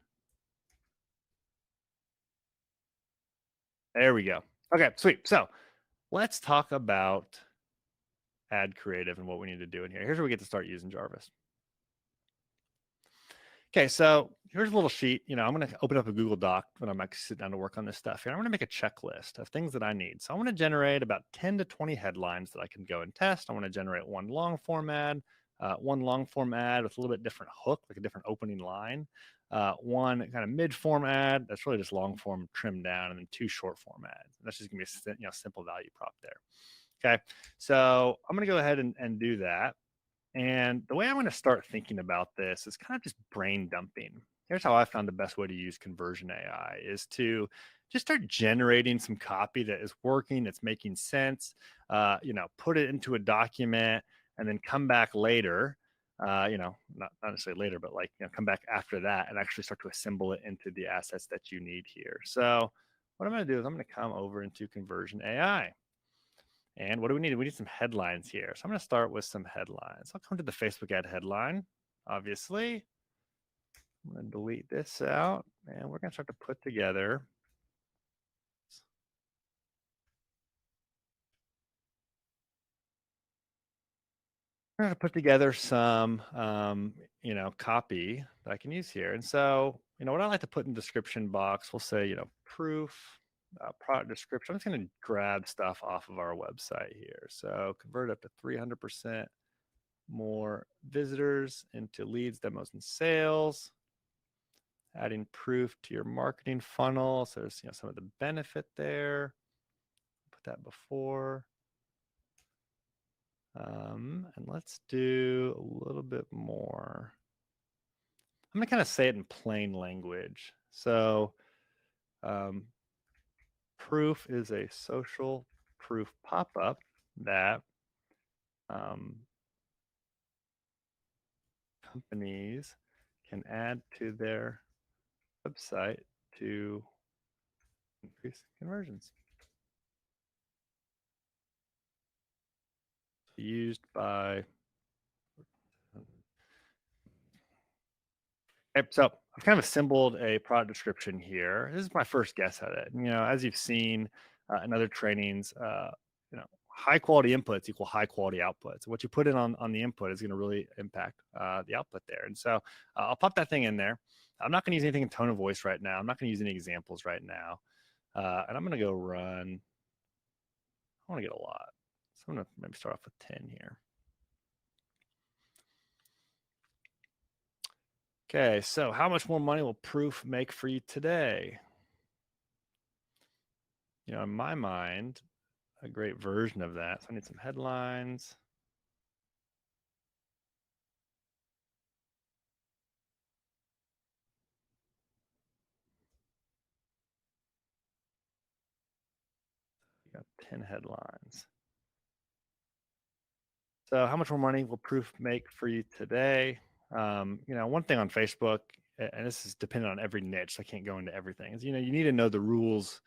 There we go. Okay, sweet. So let's talk about ad creative and what we need to do in here. Here's where we get to start using Jarvis. Okay, so here's a little sheet. I'm going to open up a Google Doc when I'm actually sitting down to work on this stuff here. I'm going to make a checklist of things that I need. So I want to generate about 10 to 20 headlines that I can go and test. I want to generate one long form ad, one long form ad with a little bit different hook, like a different opening line, one kind of mid form ad that's really just long form trimmed down, and then two short form ads. And that's just going to be a simple value prop there. Okay, so I'm going to go ahead and do that. And the way I'm going to start thinking about this is kind of just brain dumping. Here's how I found the best way to use conversion AI is to just start generating some copy that is working, that's making sense, put it into a document and then come back later, not necessarily later, but come back after that and actually start to assemble it into the assets that you need here. So what I'm going to do is I'm going to come over into conversion AI. And what do we need? We need some headlines here. So I'm going to start with some headlines. I'll come to the Facebook ad headline, obviously. I'm going to delete this out, and we're going to start to put together. We're going to put together some, copy that I can use here. And so, what I like to put in the description box, we'll say, proof, product description. I'm just going to grab stuff off of our website here. So convert up to 300% more visitors into leads, demos, and sales. Adding proof to your marketing funnel. So there's some of the benefit there. Put that before. And let's do a little bit more. I'm gonna kind of say it in plain language. So proof is a social proof pop-up that companies can add to their website to increase conversions. Used by. So I've kind of assembled a product description here. This is my first guess at it. As you've seen in other trainings, high quality inputs equal high quality outputs. What you put in on the input is going to really impact the output there. And so I'll pop that thing in there. I'm not going to use anything in tone of voice right now. I'm not going to use any examples right now. And I'm going to go run. I want to get a lot. So I'm going to maybe start off with 10 here. Okay, so how much more money will proof make for you today? In my mind, a great version of that. So I need some headlines. You got 10 headlines. So how much more money will proof make for you today? One thing on Facebook, and this is dependent on every niche, so I can't go into everything, is, you need to know the rules,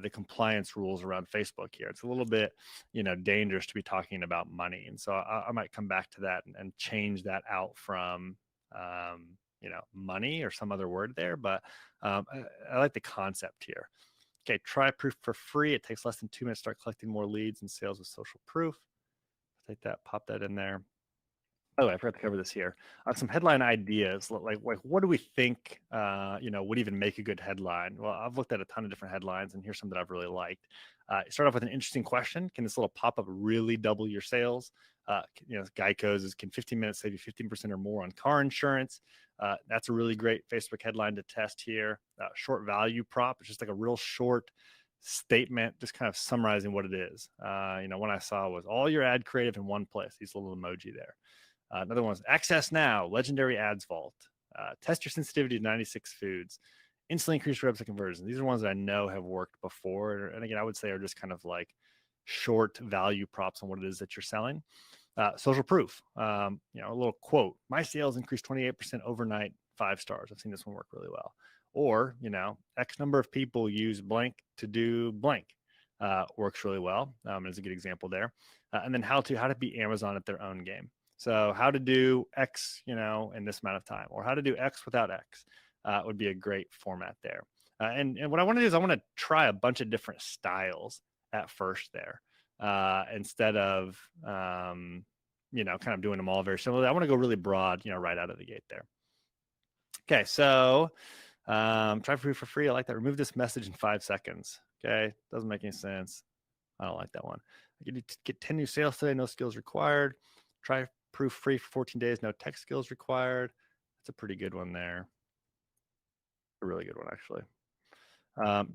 the compliance rules around Facebook here. It's a little bit, dangerous to be talking about money. And so I might come back to that and change that out from, money or some other word there. But I like the concept here. Okay, try proof for free. It takes less than 2 minutes to start collecting more leads and sales with social proof. Take that, pop that in there. By the way, I forgot to cover this here. Some headline ideas, like what do we think, would even make a good headline? Well, I've looked at a ton of different headlines, and here's some that I've really liked. Start off with an interesting question. Can this little pop-up really double your sales? Geico's is, can 15 minutes save you 15% or more on car insurance? That's a really great Facebook headline to test here. Short value prop. It's just like a real short statement, just kind of summarizing what it is. One I saw was all your ad creative in one place. These little emoji there. Another one is access now, legendary ads vault. Test your sensitivity to 96 foods. Instantly increase your website conversions. These are ones that I know have worked before. And again, I would say are just kind of like short value props on what it is that you're selling. Social proof, a little quote. My sales increased 28% overnight, 5 stars. I've seen this one work really well. Or, X number of people use blank to do blank. Works really well. Is a good example there. And then how to beat Amazon at their own game. So how to do X, in this amount of time, or how to do X without X would be a great format there. And what I want to do is I want to try a bunch of different styles at first there, instead of kind of doing them all very similar. I want to go really broad, right out of the gate there. Okay, so try proof for free. I like that. Remove this message in 5 seconds. Okay, doesn't make any sense. I don't like that one. I get 10 new sales today, no skills required. Try proof free for 14 days, no tech skills required. That's a pretty good one there. A really good one, actually.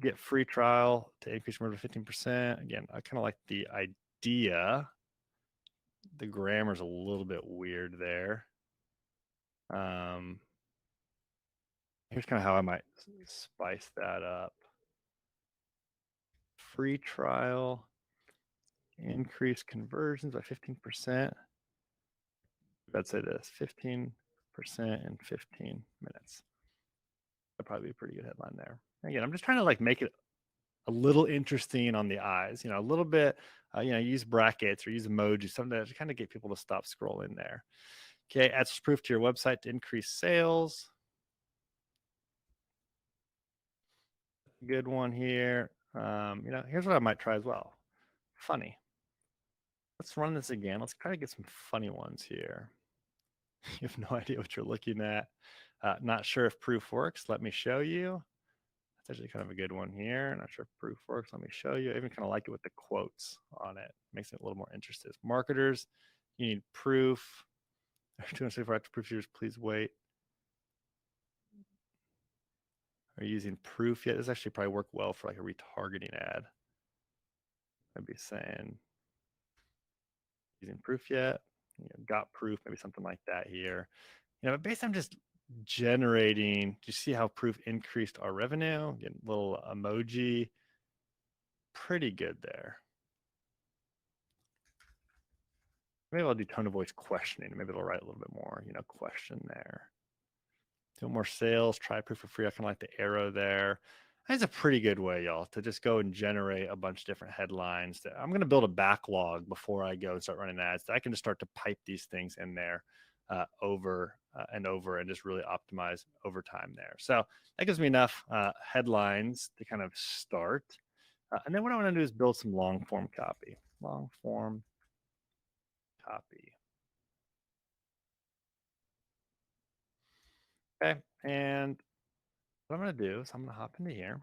Get free trial to increase your margin 15%. Again, I kind of like the idea. The grammar's a little bit weird there. Here's kind of how I might spice that up. Free trial, increase conversions by 15%. I'd say this 15% in 15 minutes. That'd probably be a pretty good headline there. Again, I'm just trying to like make it a little interesting on the eyes, a little bit, use brackets or use emojis, something to kind of get people to stop scrolling there. Okay, add proof to your website to increase sales. Good one here. Here's what I might try as well. Funny. Let's run this again. Let's try to get some funny ones here. You have no idea what you're looking at. Not sure if proof works. Let me show you. That's actually kind of a good one here. Not sure if proof works. Let me show you. I even kind of like it with the quotes on it. Makes it a little more interesting. Marketers, you need proof. 264 active proof users, please wait. Are you using proof yet? This actually probably work well for like a retargeting ad. I'd be saying, using proof yet? Got proof, maybe something like that here. But basically I'm just generating. Do you see how proof increased our revenue? Getting a little emoji. Pretty good there. Maybe I'll do tone of voice questioning. Maybe it'll write a little bit more, question there. Do more sales, try proof for free. I kind of like the arrow there. That's a pretty good way, y'all, to just go and generate a bunch of different headlines. I'm going to build a backlog before I go and start running ads. I can just start to pipe these things in there over and over and just really optimize over time there. So that gives me enough headlines to kind of start. And then what I want to do is build some long form copy. Long form copy. Okay. And what I'm going to do is I'm going to hop into here.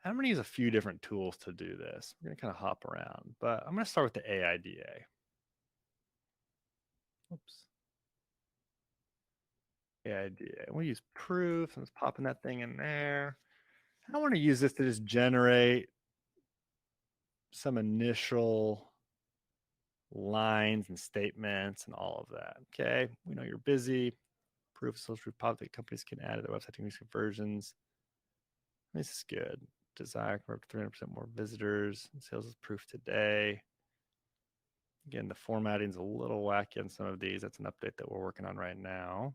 I'm going to use a few different tools to do this. I'm going to kind of hop around, but I'm going to start with the AIDA. Oops. AIDA. We'll use proof. I'm just popping that thing in there. I want to use this to just generate some initial lines and statements and all of that. Okay. We know you're busy. Proof social proof pop that companies can add to their website to increase conversions. This is good. Desire for up to 300% more visitors. Sales is proof today. Again, the formatting's a little wacky on some of these. That's an update that we're working on right now.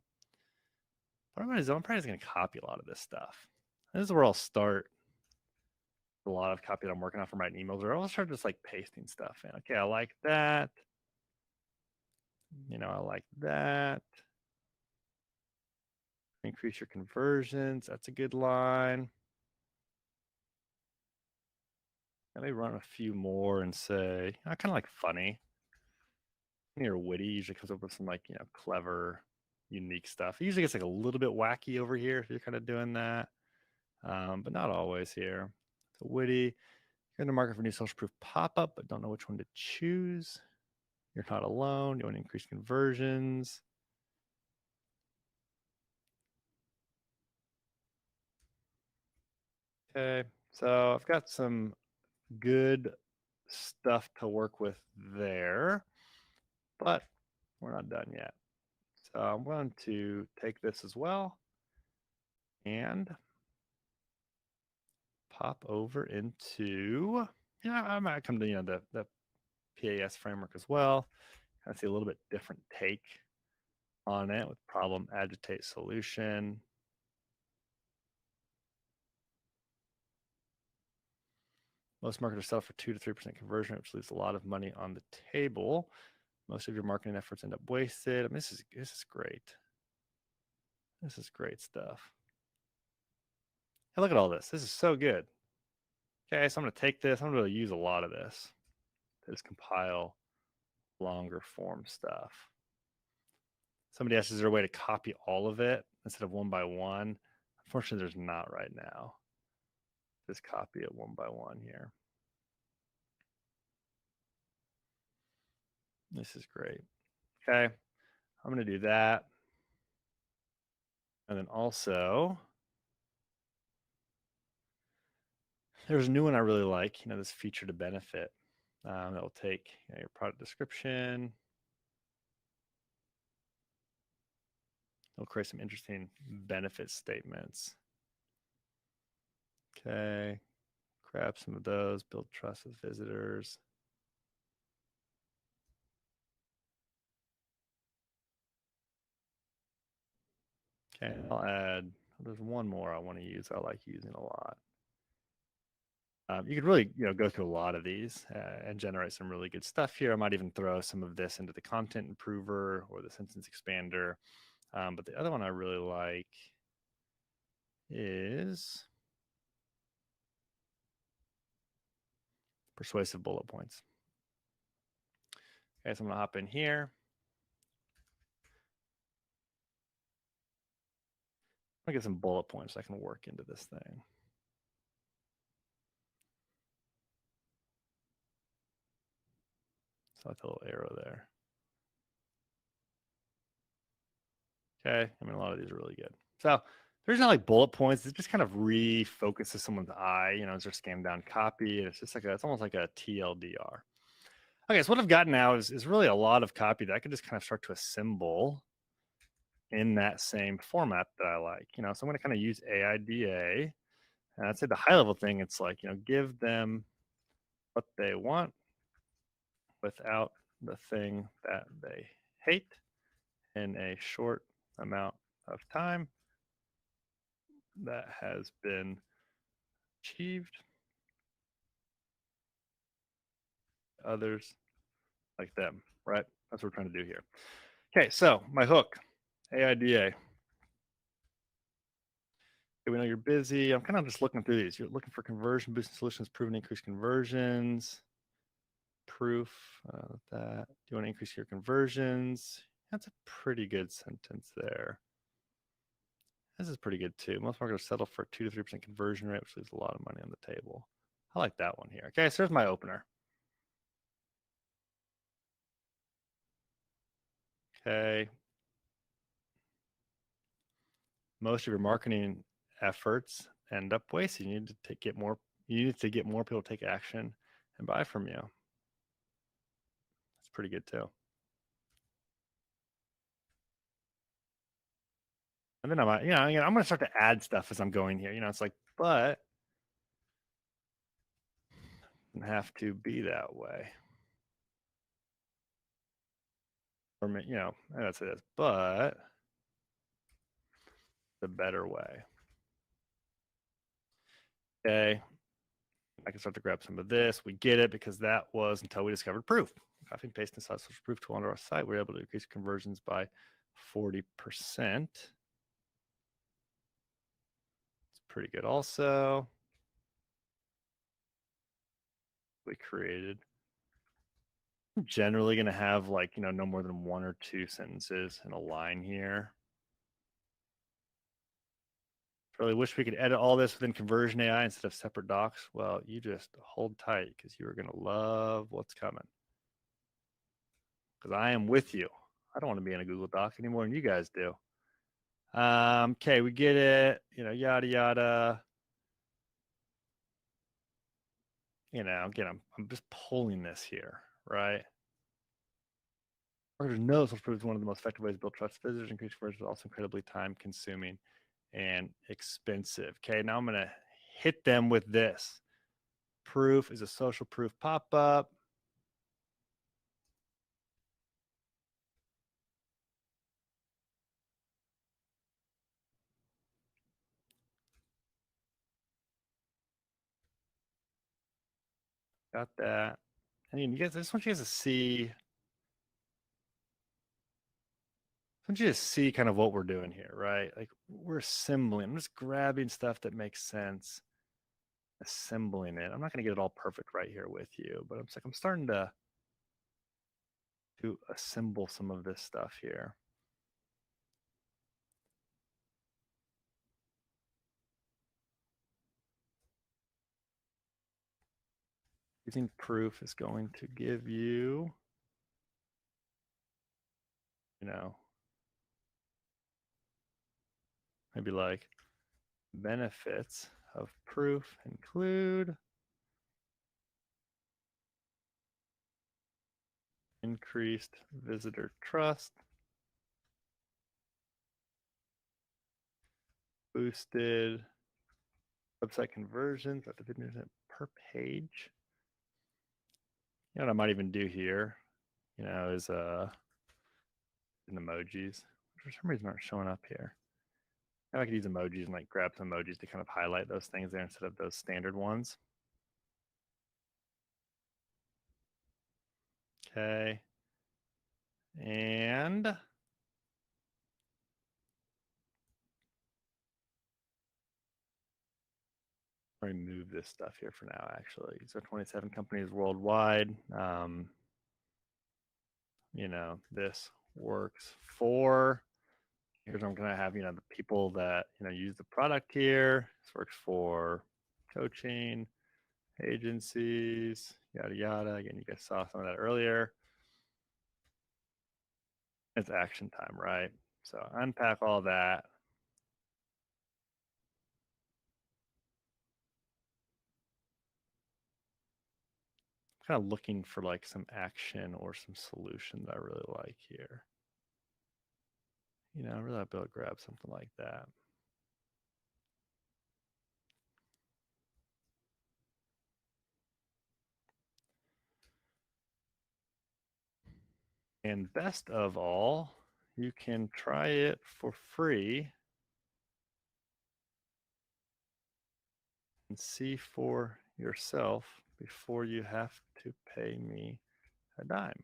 But I'm probably just going to copy a lot of this stuff. This is where I'll start. A lot of copy that I'm working on from writing emails, or I'll start just like pasting stuff in. Okay, I like that. I like that. Increase your conversions. That's a good line. Let me run a few more and say, I kind of like funny. Or witty usually comes up with some like, clever, unique stuff. It usually gets like a little bit wacky over here if you're kind of doing that, but not always here. So witty. You're in the market for new social proof pop-up, but don't know which one to choose. You're not alone. You want to increase conversions. Okay, so I've got some good stuff to work with there, but we're not done yet. So I'm going to take this as well and pop over into, I might come to, the PAS framework as well. Kind of see a little bit different take on it with problem, agitate, solution. Most marketers sell for 2 to 3% conversion, which leaves a lot of money on the table. Most of your marketing efforts end up wasted. I mean, this is great. This is great stuff. Hey, look at all this. This is so good. Okay, so I'm going to take this. I'm going to use a lot of this to just compile longer form stuff. Somebody asked, is there a way to copy all of it instead of one by one? Unfortunately, there's not right now. Just copy it one by one here. This is great. Okay, I'm going to do that. And then also, there's a new one I really like, this feature to benefit. That will take your product description. It'll create some interesting benefit statements. Okay, grab some of those, build trust with visitors. Okay, I'll add, there's one more I want to use. I like using a lot. You could really, go through a lot of these and generate some really good stuff here. I might even throw some of this into the content improver or the sentence expander. But the other one I really like is persuasive bullet points. Okay, so I'm going to hop in here. I'm going to get some bullet points I can work into this thing. So that's a little arrow there. Okay, I mean, a lot of these are really good. So there's not like bullet points. It just kind of refocuses someone's eye, as they're scanned down copy. And it's just like it's almost like a TLDR. Okay, so what I've got now is really a lot of copy that I can just kind of start to assemble in that same format that I like. So I'm going to kind of use AIDA. And I'd say the high level thing, it's like, give them what they want without the thing that they hate in a short amount of time that has been achieved. Others like them, right? That's what we're trying to do here. Okay, so my hook, AIDA. Okay, we know you're busy. I'm kind of just looking through these. You're looking for conversion boosting solutions, proven increase conversions, proof that. Do you want to increase your conversions? That's a pretty good sentence there. This is pretty good too. Most marketers settle for 2 to 3% conversion rate, which leaves a lot of money on the table. I like that one here. Okay, so there's my opener. Okay. Most of your marketing efforts end up wasted. You need to get more. You need to get more people to take action and buy from you. That's pretty good too. And then I'm going to start to add stuff as I'm going here. It's like, but it doesn't have to be that way. Or I'd say this, but the better way. Okay. I can start to grab some of this. We get it because that was until we discovered proof. Copy and paste inside social proof tool onto our site. We were able to increase conversions by 40%. It's pretty good also. We created. I'm generally going to have like, no more than 1 or 2 sentences in a line here. Really wish we could edit all this within Conversion AI instead of separate docs. Well, you just hold tight because you are going to love what's coming. Because I am with you. I don't want to be in a Google Doc any more than you guys do. Okay, we get it. Yada yada. Again, I'm just pulling this here, right? Marketers know social proof is one of the most effective ways to build trust. Visitors increase conversion is also incredibly time consuming and expensive. Okay, now I'm going to hit them with this. Proof is a social proof pop-up. Got that. And you guys, I just want you guys to see want you to see kind of what we're doing here, right? Like we're assembling. I'm just grabbing stuff that makes sense, assembling it. I'm not going to get it all perfect right here with you, but I'm starting to assemble some of this stuff here. Using proof is going to give you, you know, maybe like benefits of proof include increased visitor trust, boosted website conversions up to 50% per page. You know what I might even do here, is in emojis, which for some reason aren't showing up here. Now I could use emojis and like grab some emojis to kind of highlight those things there instead of those standard ones. Okay. And remove this stuff here for now, actually. So 27 companies worldwide. This works for, here's where I'm going to have, the people that, use the product here. This works for coaching, agencies, yada, yada. Again, you guys saw some of that earlier. It's action time, right? So unpack all that. Kind of looking for like some action or some solution that I really like here. I really like to be able to grab something like that. And best of all, you can try it for free and see for yourself before you have to pay me a dime.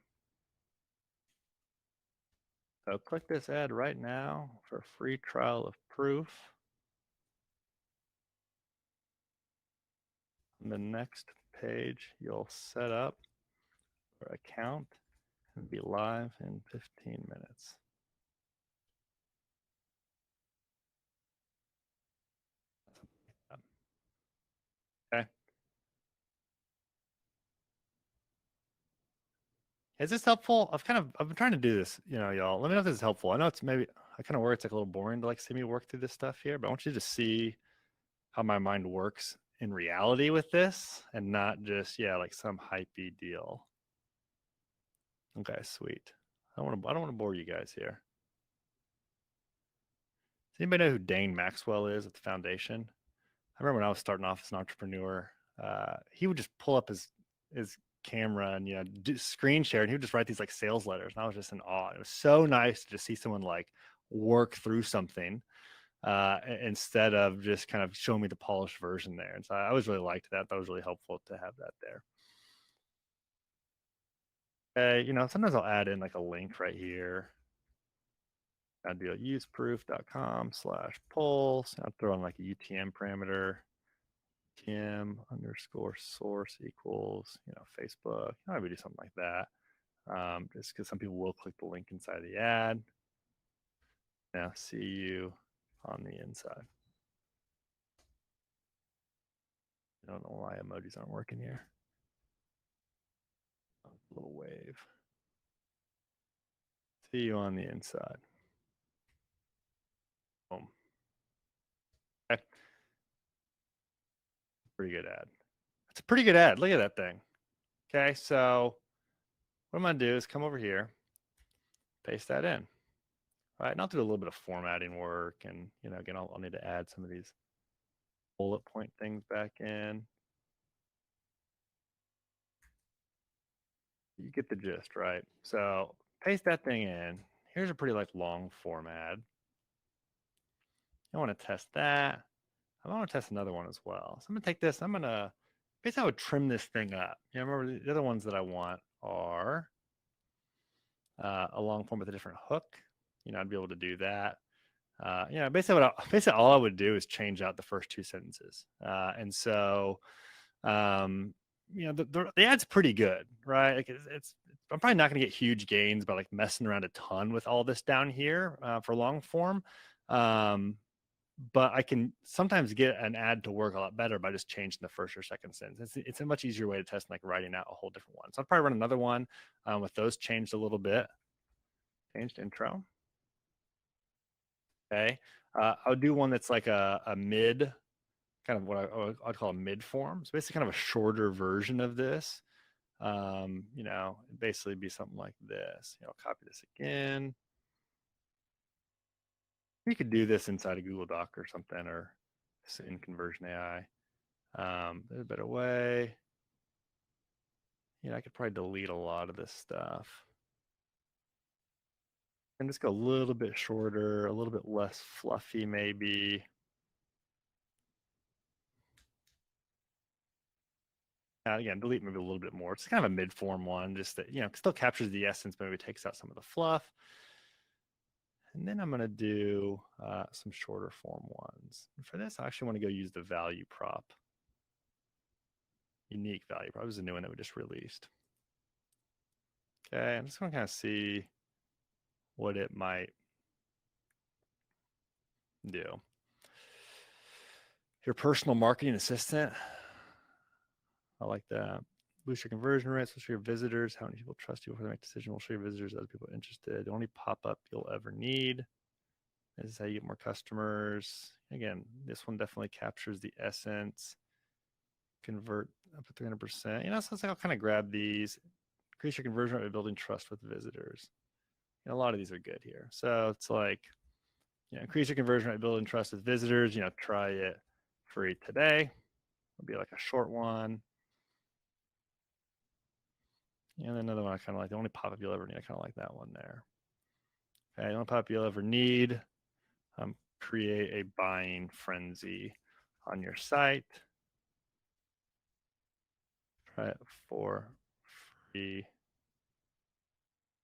So click this ad right now for a free trial of proof. On the next page, you'll set up your account and be live in 15 minutes. Okay. Is this helpful? I've been trying to do this, y'all. Let me know if this is helpful. I know it's maybe I kind of worry it's like a little boring to like see me work through this stuff here, but I want you to see how my mind works in reality with this and not just, like some hypey deal. Okay, sweet. I don't want to bore you guys here. Does anybody know who Dane Maxwell is at the foundation? I remember when I was starting off as an entrepreneur, he would just pull up his camera and do screen share, and he would just write these like sales letters, and I was just in awe. It was so nice to just see someone like work through something instead of just kind of showing me the polished version there. And so I always really liked that. That was really helpful to have that there. Sometimes I'll add in like a link right here. I'd be like useproof.com/pulse. I'll throw in like a UTM parameter. UTM underscore source equals, Facebook. I would do something like that. Just because some people will click the link inside the ad. Now see you on the inside. I don't know why emojis aren't working here. A little wave. See you on the inside. Boom. Okay. Pretty good ad. It's a pretty good ad. Look at that thing. Okay, so what I'm going to do is come over here, paste that in. All right, and I'll do a little bit of formatting work. And, again, I'll need to add some of these bullet point things back in. You get the gist, right? So paste that thing in. Here's a pretty like long form ad. I want to test that. I want to test another one as well. So I'm gonna take this. I'm gonna basically I would trim this thing up. Remember the other ones that I want are a long form with a different hook. I'd be able to do that. Basically all I would do is change out the first two sentences. And so, um, the ad's pretty good, right? Like I'm probably not going to get huge gains by like messing around a ton with all this down here for long form. Um, but I can sometimes get an ad to work a lot better by just changing the first or second sentence. It's a much easier way to test than like writing out a whole different one. So I'll probably run another one with those changed a little bit. Changed intro. Okay. I'll do one that's like a mid, kind of what I'd call a mid form. So basically kind of a shorter version of this. Basically be something like this. Copy this again. You could do this inside a Google Doc or something, or in Conversion AI. There's a better way. I could probably delete a lot of this stuff and just go a little bit shorter, a little bit less fluffy, maybe. Again, delete maybe a little bit more. It's kind of a mid-form one, just that, still captures the essence, but maybe takes out some of the fluff. And then I'm going to do some shorter form ones. And for this, I actually want to go use the value prop. Unique value prop. This is a new one that we just released. Okay, I'm just going to kind of see what it might do. Your personal marketing assistant. I like that. Boost your conversion rates. We'll show your visitors how many people trust you before they make a decision. We'll show your visitors other people interested. The only pop-up you'll ever need. This is how you get more customers. Again, this one definitely captures the essence. Convert up to 300%. So it's like I'll kind of grab these. Increase your conversion rate by building trust with visitors. A lot of these are good here. So it's like, increase your conversion rate by building trust with visitors. Try it free today. It'll be like a short one. And another one I kind of like. The only pop-up you'll ever need. I kind of like that one there. Okay, the only pop-up you'll ever need. Create a buying frenzy on your site. Try it for free.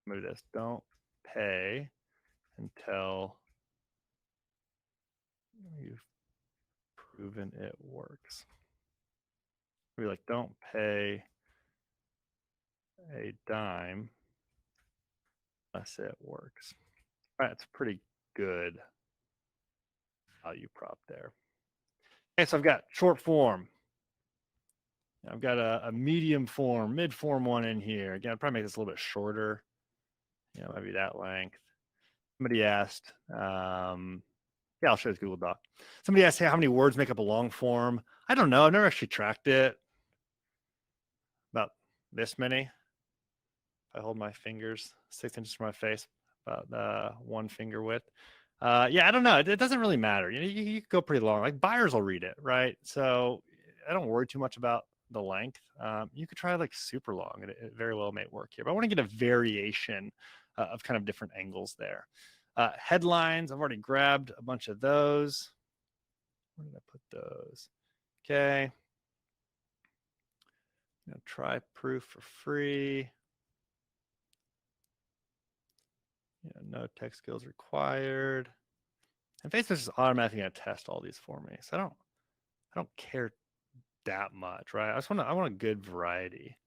Move this. Don't pay until you've proven it works. We're like, don't pay a dime unless it works. All right, it's pretty good value prop there. Okay, so I've got short form. I've got a medium form, mid form one in here. Again, I'll probably make this a little bit shorter. Maybe that length. Somebody asked, I'll show this Google Doc. Somebody asked, hey, how many words make up a long form? I don't know. I've never actually tracked it. About this many. I hold my fingers 6 inches from my face, about 1 finger width. I don't know. It doesn't really matter. You could go pretty long. Like buyers will read it, right? So I don't worry too much about the length. You could try like super long. It very well may work here. But I want to get a variation of kind of different angles there. Headlines, I've already grabbed a bunch of those. Where did I put those? Okay. Try proof for free. No tech skills required. And Facebook's just automatically going to test all these for me. So I don't care that much, right? I want a good variety.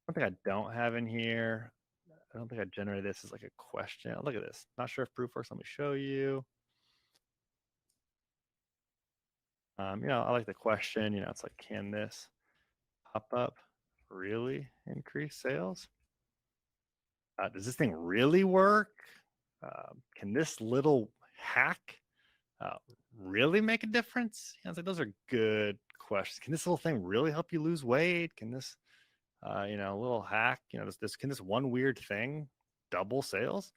One thing I don't have in here, I don't think I generated this as like a question. Look at this. Not sure if proof works. Let me show you. I like the question. It's like, can this pop up really increase sales? Does this thing really work? Can this little hack really make a difference? It's like those are good questions. Can this little thing really help you lose weight? Can this, little hack, can this one weird thing double sales?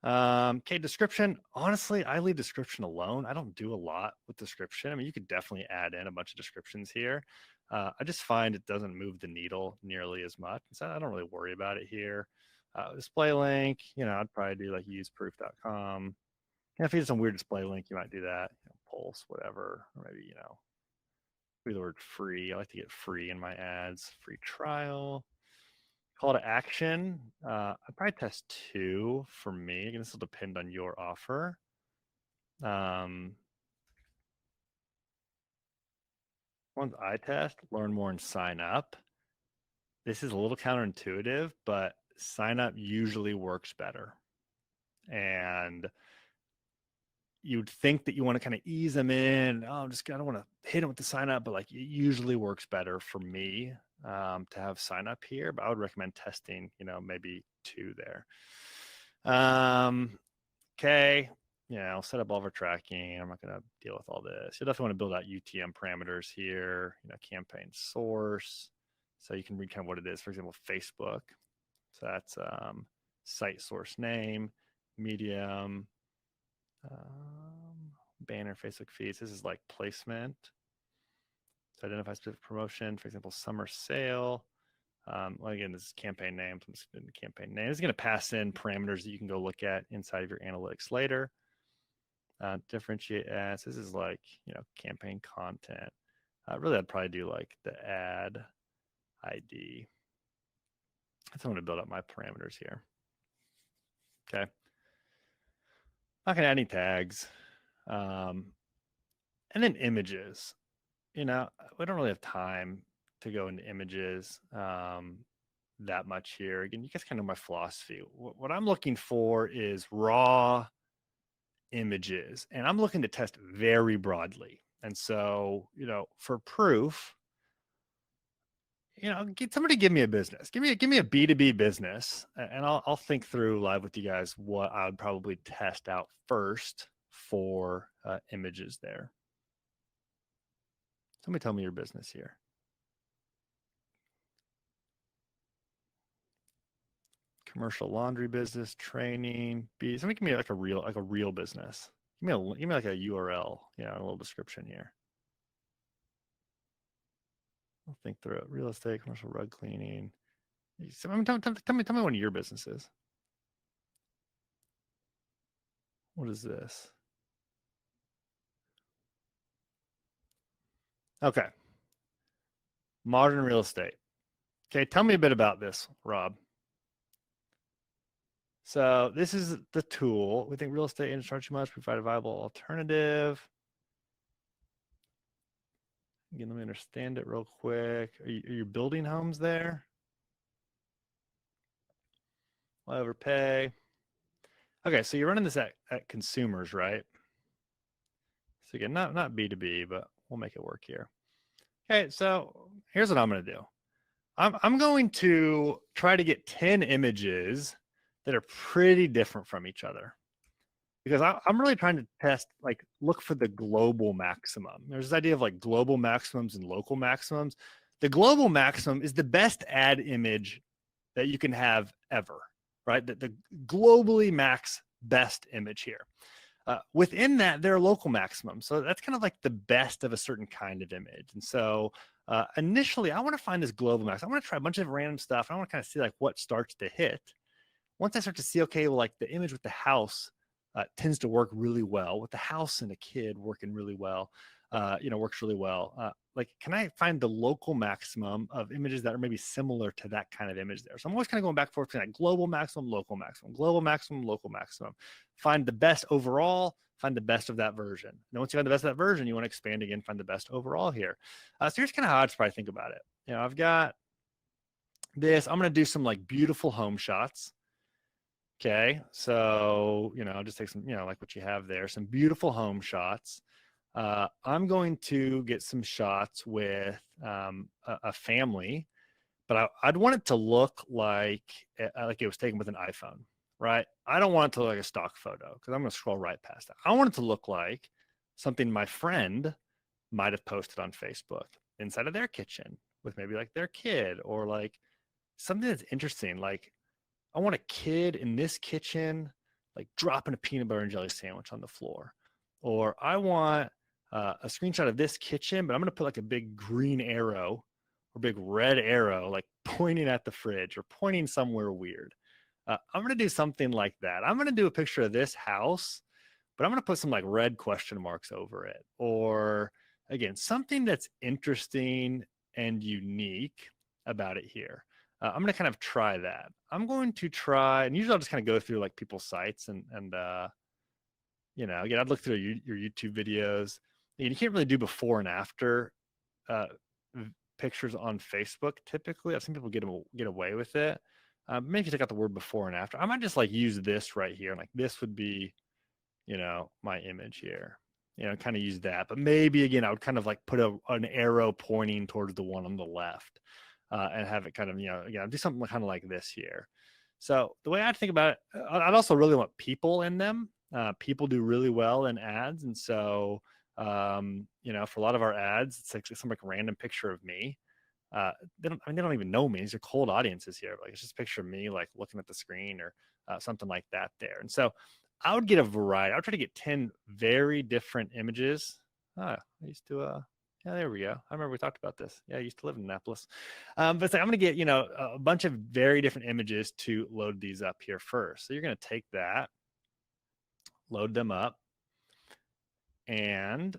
Okay, description. Honestly, I leave description alone. I don't do a lot with description. I mean, you could definitely add in a bunch of descriptions here. I just find it doesn't move the needle nearly as much. So I don't really worry about it here. Display link, I'd probably do like useproof.com. If you have some weird display link, you might do that. Pulse, whatever, or maybe, maybe the word free. I like to get free in my ads. Free trial. Call to action. I'd probably test two for me. Again, this will depend on your offer. Um, Ones I test, learn more and sign up. This is a little counterintuitive, but sign up usually works better. And you'd think that you want to kind of ease them in. Oh, I don't want to hit them with the sign up, but like it usually works better for me to have sign up here. But I would recommend testing, maybe two there. Okay. I'll set up all of our tracking. I'm not going to deal with all this. You definitely want to build out UTM parameters here, campaign source. So you can read kind of what it is. For example, Facebook. So that's site source name, medium, banner, Facebook feeds. This is like placement. So identify specific promotion, for example, summer sale. Well, again, this is campaign name. So I'm just going to campaign name. It's going to pass in parameters that you can go look at inside of your analytics later. Differentiate ads. This is like, campaign content. Really, I'd probably do like the ad ID. So I'm going to build up my parameters here. Okay. Not going to add any tags. And then images. We don't really have time to go into images that much here. Again, you guys kind of know my philosophy. What I'm looking for is raw images, and I'm looking to test very broadly. And so, for proof, somebody give me a business, give me a B2B business, and I'll think through live with you guys what I would probably test out first for images there. Somebody tell me your business here. Commercial laundry business, training. Somebody give me like a real business. Give me like a URL, a little description here. I'll think through it. Real estate, commercial rug cleaning. Tell me one of your businesses. What is this? Okay. Modern real estate. Okay, tell me a bit about this, Rob. So this is the tool. We think real estate agents charge too much, provide a viable alternative. Again, let me understand it real quick. Are you building homes there? Why overpay? Okay, so you're running this at consumers, right? So again, not B2B, but we'll make it work here. Okay, so here's what I'm going to do. I'm going to try to get 10 images that are pretty different from each other, because I'm really trying to test, like, look for the global maximum. There's this idea of like global maximums and local maximums. The global maximum is the best ad image that you can have ever, right? The globally max best image here. Within that, there are local maximums. So that's kind of like the best of a certain kind of image. And so initially, I want to find this global max. I want to try a bunch of random stuff. I want to kind of see like what starts to hit. Once I start to see, okay, well, like the image with the house tends to work really well. With the house and a kid working really well, works really well. Like, can I find the local maximum of images that are maybe similar to that kind of image there? So I'm always kind of going back and forth between that global maximum, local maximum, global maximum, local maximum. Find the best overall, find the best of that version. And then once you find the best of that version, you want to expand again, find the best overall here. So here's kind of how I'd probably think about it. I've got this. I'm going to do some like beautiful home shots. Okay, so I'll just take some, like what you have there, some beautiful home shots. I'm going to get some shots with a family, but I'd want it to look like it was taken with an iPhone, right? I don't want it to look like a stock photo, because I'm going to scroll right past that. I want it to look like something my friend might have posted on Facebook inside of their kitchen with maybe like their kid, or like something that's interesting. Like, I want a kid in this kitchen, like dropping a peanut butter and jelly sandwich on the floor. Or I want a screenshot of this kitchen, but I'm going to put like a big green arrow or big red arrow, like pointing at the fridge or pointing somewhere weird. I'm going to do something like that. I'm going to do a picture of this house, but I'm going to put some like red question marks over it. Or again, something that's interesting and unique about it here. I'm going to kind of try that. I'm going to try, and usually I'll just kind of go through like people's sites and again, I'd look through your YouTube videos. You can't really do before and after uh, pictures on Facebook. Typically, I've seen people get away with it. Maybe if you take out the word before and after, I might just like use this right here. Like this would be, my image here. Kind of use that. But maybe again, I would kind of like put an arrow pointing towards the one on the left, and have it kind of, again, do something kind of like this here. So the way I think about it, I'd also really want people in them. People do really well in ads, and so for a lot of our ads, it's like some like random picture of me. They don't even know me. These are cold audiences here. Like it's just a picture of me like looking at the screen or something like that there. And so I would get a variety. I would try to get 10 very different images. I used to yeah, there we go. I remember we talked about this. Yeah, I used to live in Annapolis. But it's like I'm gonna get, a bunch of very different images to load these up here first. So you're gonna take that, load them up, and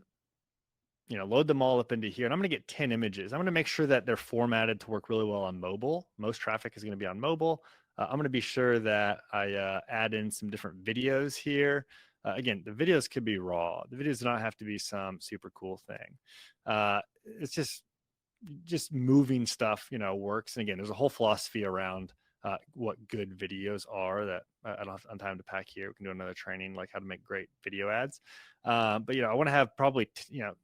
load them all up into here. And I'm going to get 10 images. I'm going to make sure that they're formatted to work really well on mobile. Most traffic is going to be on mobile. I'm going to be sure that I add in some different videos here. Again, the videos could be raw. The videos do not have to be some super cool thing. It's just moving stuff, works. And again, there's a whole philosophy around what good videos are that I don't have time to pack here. We can do another training, like how to make great video ads. But I want to have probably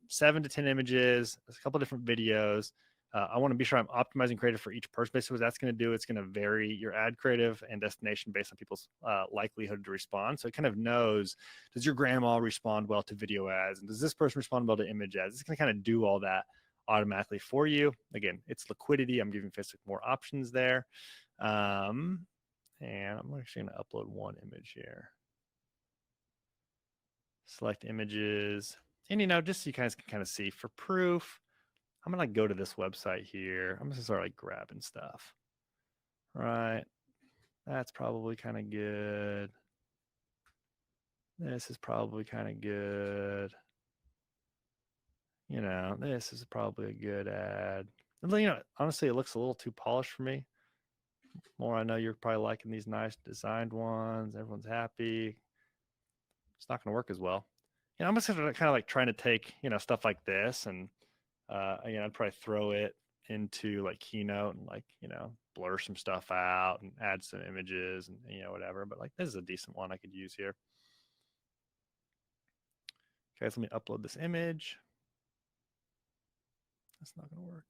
7 to 10 images, a couple different videos. I want to be sure I'm optimizing creative for each person. Basically, what that's going to do, it's going to vary your ad creative and destination based on people's likelihood to respond. So it kind of knows, does your grandma respond well to video ads, and does this person respond well to image ads? It's going to kind of do all that automatically for you. Again, it's liquidity. I'm giving Facebook more options there. And I'm actually going to upload one image here. Select images. And, just so you guys can kind of see for proof, I'm going to go to this website here. I'm going to start like grabbing stuff. Right. That's probably kind of good. This is probably kind of good. This is probably a good ad. And, honestly, it looks a little too polished for me. More, I know you're probably liking these nice designed ones. Everyone's happy. It's not going to work as well. I'm just kind of like trying to take, stuff like this and, I'd probably throw it into like Keynote and like, blur some stuff out and add some images and, whatever. But like, this is a decent one I could use here. Okay, so let me upload this image. That's not going to work.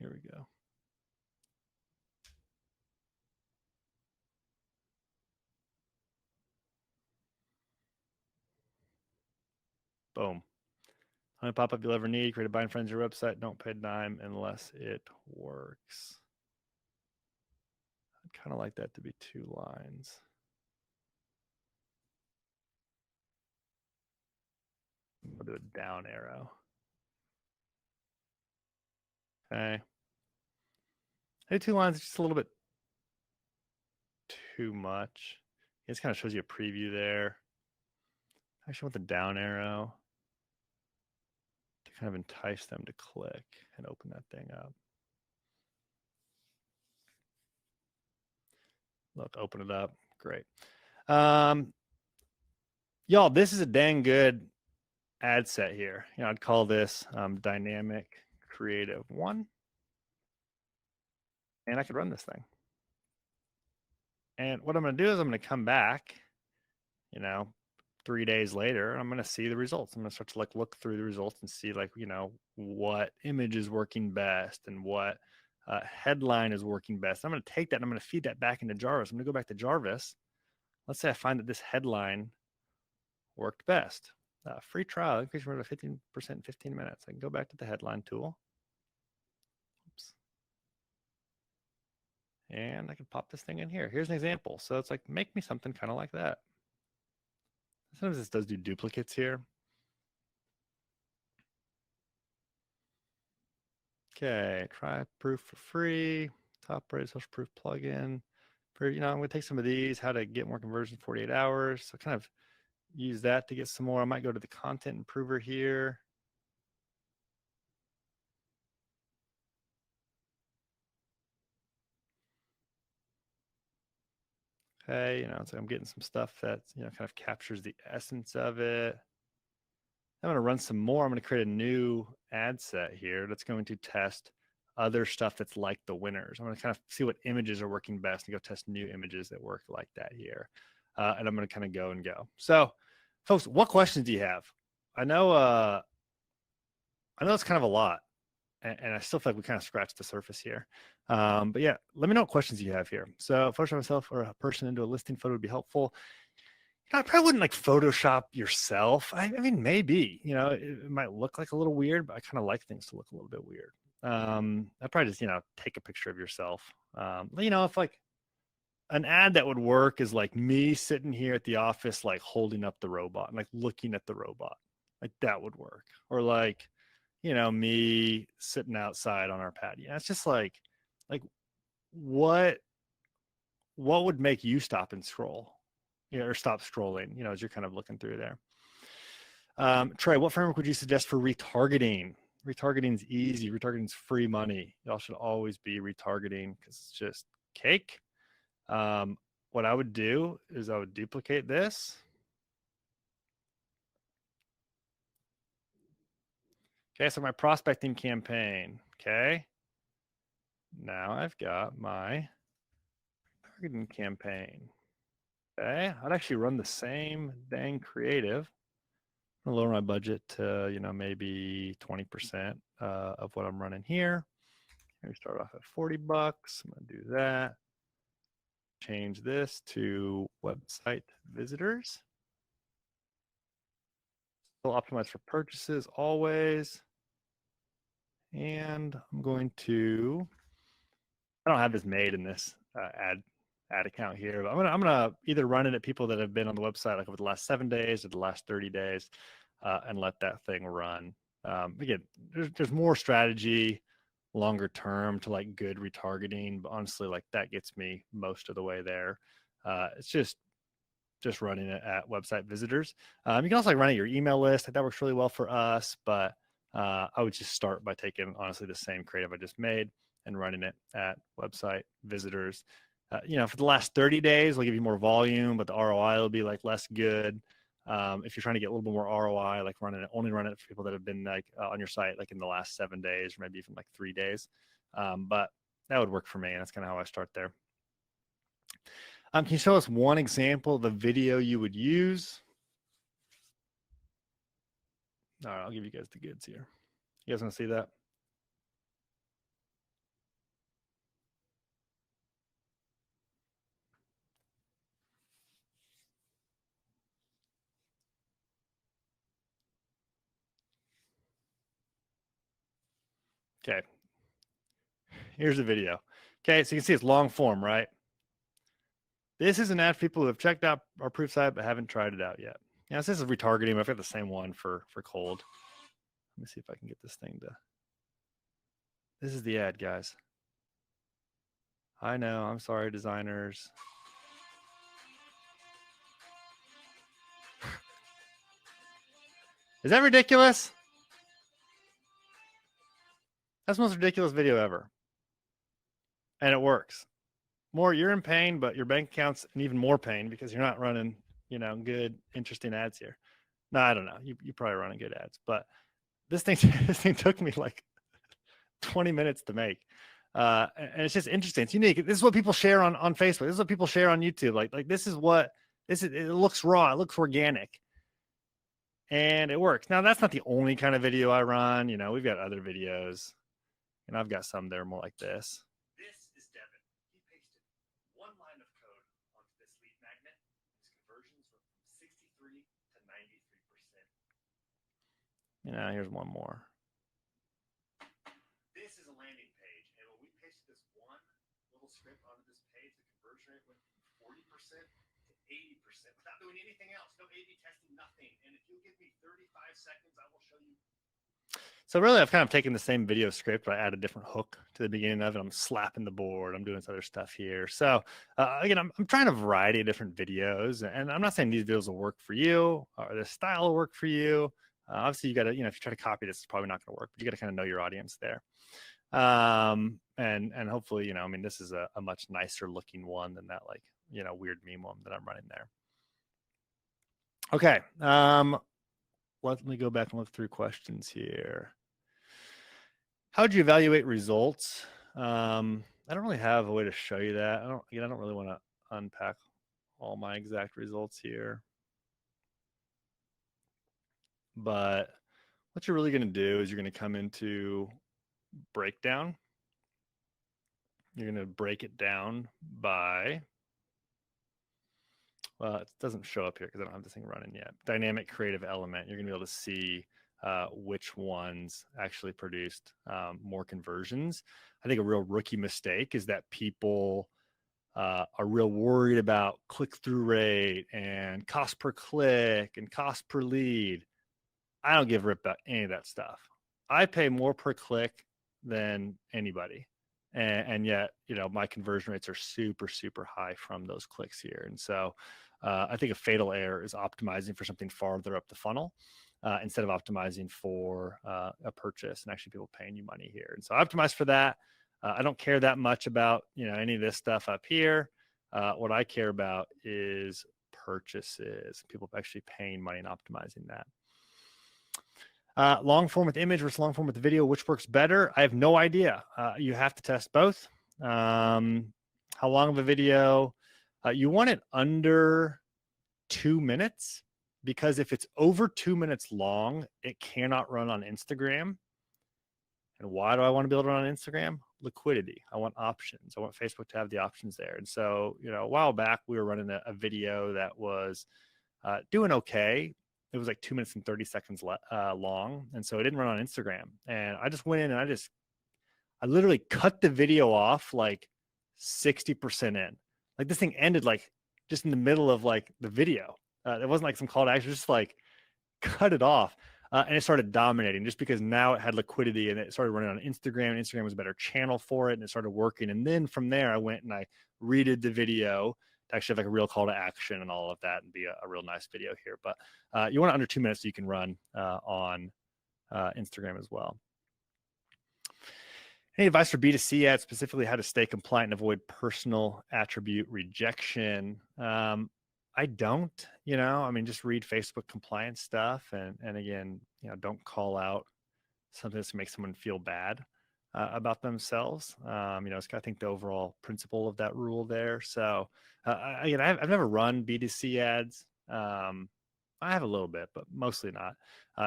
Here we go. Boom. Only pop-up you'll ever need. Create a bind friends your website. Don't pay a dime unless it works. I'd kind of like that to be 2 lines. I'll do a down arrow. Okay. Hey, 2 lines is just a little bit too much. It just kind of shows you a preview there. I actually want the down arrow to kind of entice them to click and open that thing up. Look, open it up. Great. Y'all, this is a dang good ad set here. I'd call this dynamic creative 1. And I could run this thing. And what I'm going to do is I'm going to come back, 3 days later, I'm going to see the results. I'm going to start to like look through the results and see like, what image is working best and what headline is working best. I'm going to take that and I'm going to feed that back into Jarvis. I'm going to go back to Jarvis. Let's say I find that this headline worked best. Free trial, increase your 15% in 15 minutes. I can go back to the headline tool. Oops. And I can pop this thing in here. Here's an example. So it's like, make me something kind of like that. Sometimes this does do duplicates here. Okay, try proof for free. Top rated social proof plugin. For I'm going to take some of these. How to get more conversions in 48 hours. So kind of use that to get some more. I might go to the content improver here. Okay, so I'm getting some stuff that kind of captures the essence of it. I'm going to run some more. I'm going to create a new ad set here that's going to test other stuff that's like the winners. I'm going to kind of see what images are working best and go test new images that work like that here. And I'm going to kind of go and go. So, folks, what questions do you have? I know it's kind of a lot, and I still feel like we kind of scratched the surface here. But yeah, let me know what questions you have here. So, Photoshop myself or a person into a listing photo would be helpful. I probably wouldn't like Photoshop yourself. I mean, maybe, it might look like a little weird, but I kind of like things to look a little bit weird. I'd probably just, take a picture of yourself. If like an ad that would work is like me sitting here at the office, like holding up the robot and like looking at the robot, like that would work. Or like, me sitting outside on our patio. It's just like what would make you stop and scroll? Or stop scrolling, as you're kind of looking through there. Trey, what framework would you suggest for retargeting? Retargeting is easy. Retargeting is free money. Y'all should always be retargeting because it's just cake. What I would do is I would duplicate this. Okay, so my prospecting campaign. Okay. Now I've got my targeting campaign. Okay, I'd actually run the same dang creative. I'm gonna lower my budget to, maybe 20% of what I'm running here. We start off at 40 bucks. I'm gonna do that. Change this to website visitors. Still optimize for purchases always. And I'm going to, I don't have this made in this ad account here, but I'm gonna either run it at people that have been on the website like over the last 7 days or the last 30 days, and let that thing run. Again, there's more strategy longer term to like good retargeting, but honestly, like that gets me most of the way there. It's just running it at website visitors. You can also like run it your email list. Like that works really well for us, but I would just start by taking honestly the same creative I just made and running it at website visitors. For the last 30 days, we'll give you more volume, but the ROI will be like less good. If you're trying to get a little bit more ROI, like only run it for people that have been like on your site like in the last 7 days, or maybe even like 3 days. But that would work for me. And that's kind of how I start there. Can you show us one example of the video you would use? All right, I'll give you guys the goods here. You guys want to see that? Okay. Here's the video. Okay, so you can see it's long form, right? This is an ad for people who have checked out our proof site but haven't tried it out yet. Yeah, this is retargeting, but I've got the same one for cold. Let me see if I can get this thing to. This is the ad, guys. I know. I'm sorry, designers. Is that ridiculous? That's the most ridiculous video ever. And it works. More, you're in pain, but your bank account's in even more pain because you're not running, good, interesting ads here. No, I don't know. You probably running good ads, but this thing took me like 20 minutes to make. And it's just interesting. It's unique. This is what people share on Facebook. This is what people share on YouTube. Like this is it looks raw. It looks organic. And it works. Now that's not the only kind of video I run. We've got other videos, and I've got some that are more like this. This is Devin. He pasted one line of code onto this lead magnet. His conversions went from 63 to 93%. Here's one more. This is a landing page, and when we pasted this one little script onto this page, the conversion rate went from 40% to 80% without doing anything else. No A/B testing, nothing. And if you give me 35 seconds, I will show you. So really, I've kind of taken the same video script, but I add a different hook to the beginning of it. I'm slapping the board. I'm doing this other stuff here. So again, I'm trying a variety of different videos, and I'm not saying these videos will work for you or this style will work for you. Obviously, you got to, if you try to copy this, it's probably not going to work. But you got to kind of know your audience there. And hopefully, this is a much nicer looking one than that like weird meme one that I'm running there. Okay. Let me go back and look through questions here. How would you evaluate results? I don't really have a way to show you that. I don't really want to unpack all my exact results here. But what you're really going to do is you're going to come into breakdown. You're going to break it down by, well, it doesn't show up here because I don't have this thing running yet. Dynamic creative element. You're going to be able to see which ones actually produced more conversions. I think a real rookie mistake is that people are real worried about click-through rate and cost per click and cost per lead. I don't give a rip about any of that stuff. I pay more per click than anybody. And yet, my conversion rates are super, super high from those clicks here. And so I think a fatal error is optimizing for something farther up the funnel instead of optimizing for a purchase and actually people paying you money here. And so I optimize for that. I don't care that much about, any of this stuff up here. What I care about is purchases, people actually paying money and optimizing that. Long form with image versus long form with video, which works better? I have no idea. You have to test both. How long of a video? You want it under 2 minutes, because if it's over 2 minutes long, it cannot run on Instagram. And why do I want to be able to run on Instagram? Liquidity. I want options. I want Facebook to have the options there. And so, a while back, we were running a video that was doing okay. It was like 2 minutes and 30 seconds long. And so it didn't run on Instagram. And I just went in and I literally cut the video off like 60% in. Like this thing ended like just in the middle of like the video. It wasn't like some call to action, just like cut it off. And it started dominating just because now it had liquidity and it started running on Instagram. And Instagram was a better channel for it and it started working. And then from there, I went and I redid the video to actually have like a real call to action and all of that and be a real nice video here. But you want it under 2 minutes so you can run on Instagram as well. Any advice for B2C ads, specifically how to stay compliant and avoid personal attribute rejection? I don't, just read Facebook compliance stuff. And again, don't call out something that's going to make someone feel bad about themselves. It's I think the overall principle of that rule there. So again, I've never run B2C ads. I have a little bit, but mostly not.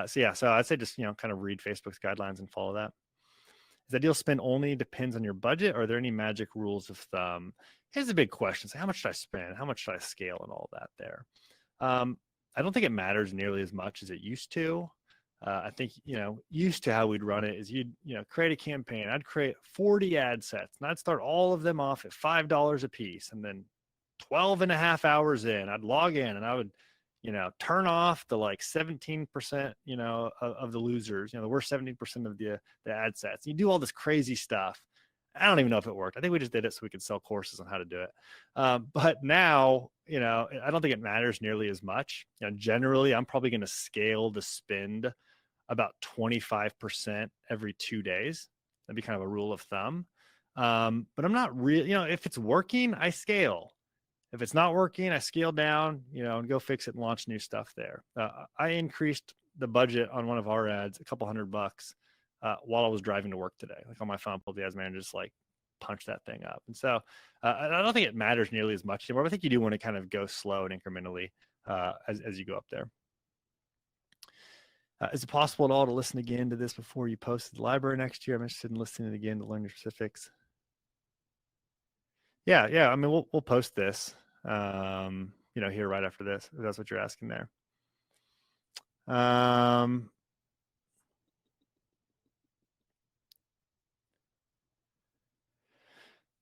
So I'd say just, kind of read Facebook's guidelines and follow that. Is ideal spend only depends on your budget? Or are there any magic rules of thumb? Here's a big question. So how much should I spend? How much should I scale and all that there? I don't think it matters nearly as much as it used to. I think, used to how we'd run it is you'd, create a campaign. I'd create 40 ad sets and I'd start all of them off at $5 a piece. And then 12 and a half hours in, I'd log in and I would, turn off the like 17%, of the losers, the worst 17% of the ad sets. You do all this crazy stuff. I don't even know if it worked. I think we just did it so we could sell courses on how to do it. But now, I don't think it matters nearly as much. Generally, I'm probably going to scale the spend about 25% every 2 days. That'd be kind of a rule of thumb. But I'm not really, if it's working, I scale. If it's not working, I scale down, and go fix it and launch new stuff there. I increased the budget on one of our ads, a couple $100 while I was driving to work today. Like on my phone, pulled the ads manager, just like punch that thing up. And so I don't think it matters nearly as much anymore. But I think you do want to kind of go slow and incrementally as you go up there. Is it possible at all to listen again to this before you post to the library next year? I'm interested in listening it again to learn your specifics. Yeah. I mean, we'll post this, here right after this, if that's what you're asking there.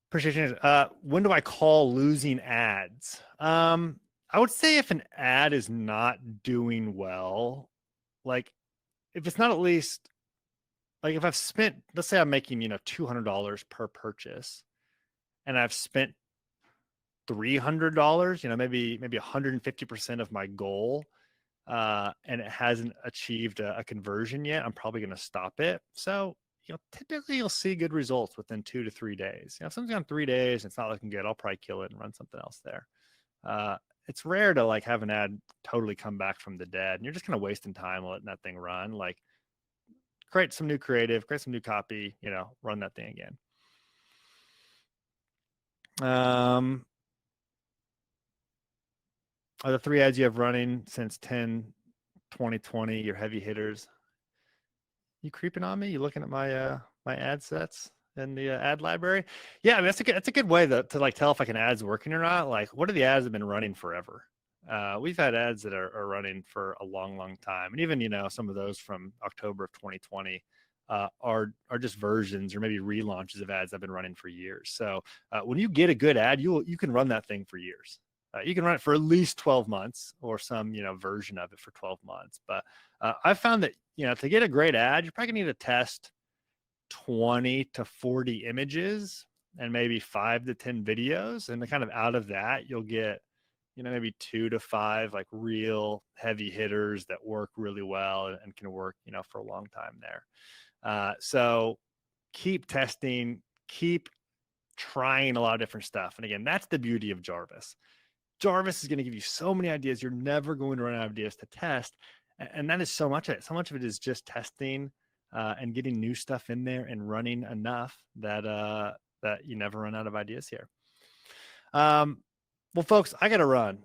Appreciate it. When do I call losing ads? I would say if an ad is not doing well, like if it's not at least, like if I've spent, let's say I'm making, $200 per purchase and I've spent $300, maybe 150% of my goal, and it hasn't achieved a conversion yet, I'm probably going to stop it. So, typically you'll see good results within 2 to 3 days. If something's on 3 days and it's not looking good, I'll probably kill it and run something else there. It's rare to like have an ad totally come back from the dead, and you're just kind of wasting time letting that thing run. Like, create some new creative, create some new copy, run that thing again. Are the 3 ads you have running since 10/20/20 your heavy hitters? You creeping on me? You looking at my my ad sets in the ad library? Yeah, I mean, that's a good way to like tell if like an ad's working or not. Like, what are the ads that have been running forever? We've had ads that are running for a long time, and even some of those from October of 2020 are just versions or maybe relaunches of ads that have been running for years. So when you get a good ad, you can run that thing for years. You can run it for at least 12 months or some version of it for 12 months. But I've found that to get a great ad, you're probably gonna need to test 20 to 40 images and maybe 5 to 10 videos, and kind of out of that you'll get maybe 2 to 5 like real heavy hitters that work really well and can work for a long time there. So keep testing, keep trying a lot of different stuff. And again, that's the beauty of Jarvis. Jarvis is going to give you so many ideas. You're never going to run out of ideas to test. And that is so much of it. So much of it is just testing and getting new stuff in there and running enough that that you never run out of ideas here. Well, folks, I got to run.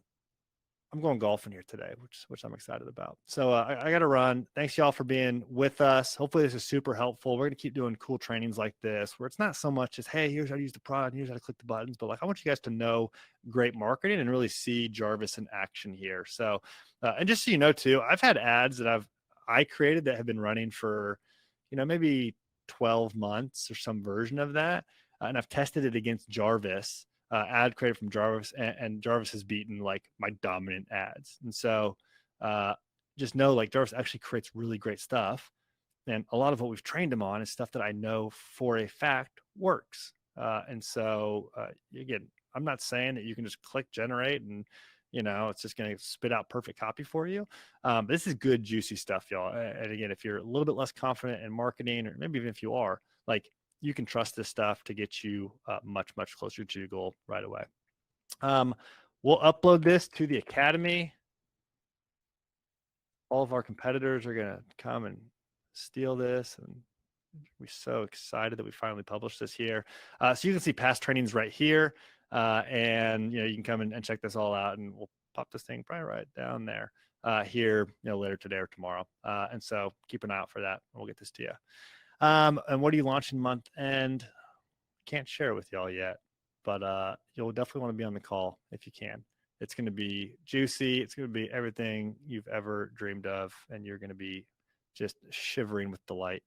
I'm going golfing here today, which I'm excited about. So I got to run. Thanks y'all for being with us. Hopefully this is super helpful. We're going to keep doing cool trainings like this, where it's not so much as, hey, here's how to use the product, here's how to click the buttons, but like I want you guys to know great marketing and really see Jarvis in action here. So, and just so you know too, I've had ads that I created that have been running for, maybe 12 months or some version of that. And I've tested it against Jarvis. Ad created from Jarvis, and Jarvis has beaten like my dominant ads. And so just know like Jarvis actually creates really great stuff. And a lot of what we've trained him on is stuff that I know for a fact works. And so again, I'm not saying that you can just click generate and it's just going to spit out perfect copy for you. This is good, juicy stuff, y'all. And again, if you're a little bit less confident in marketing, or maybe even if you are, like, you can trust this stuff to get you much closer to your goal right away. We'll upload this to the Academy. All of our competitors are going to come and steal this, and we're so excited that we finally published this here. So you can see past trainings right here, and you can come and check this all out, and we'll pop this thing probably right down there here later today or tomorrow. And so keep an eye out for that, and we'll get this to you. And what are you launching month end? Can't share it with y'all yet, but you'll definitely want to be on the call if you can. It's going to be juicy. It's going to be everything you've ever dreamed of, and you're going to be just shivering with delight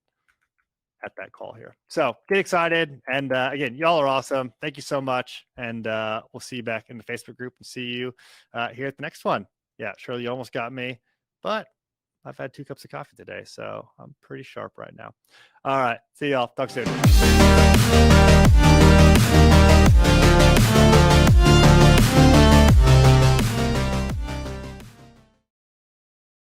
at that call here. So get excited. And again, y'all are awesome. Thank you so much. And we'll see you back in the Facebook group and see you here at the next one. Yeah, Shirley, you almost got me, but I've had 2 cups of coffee today, so I'm pretty sharp right now. All right. See y'all. Talk soon.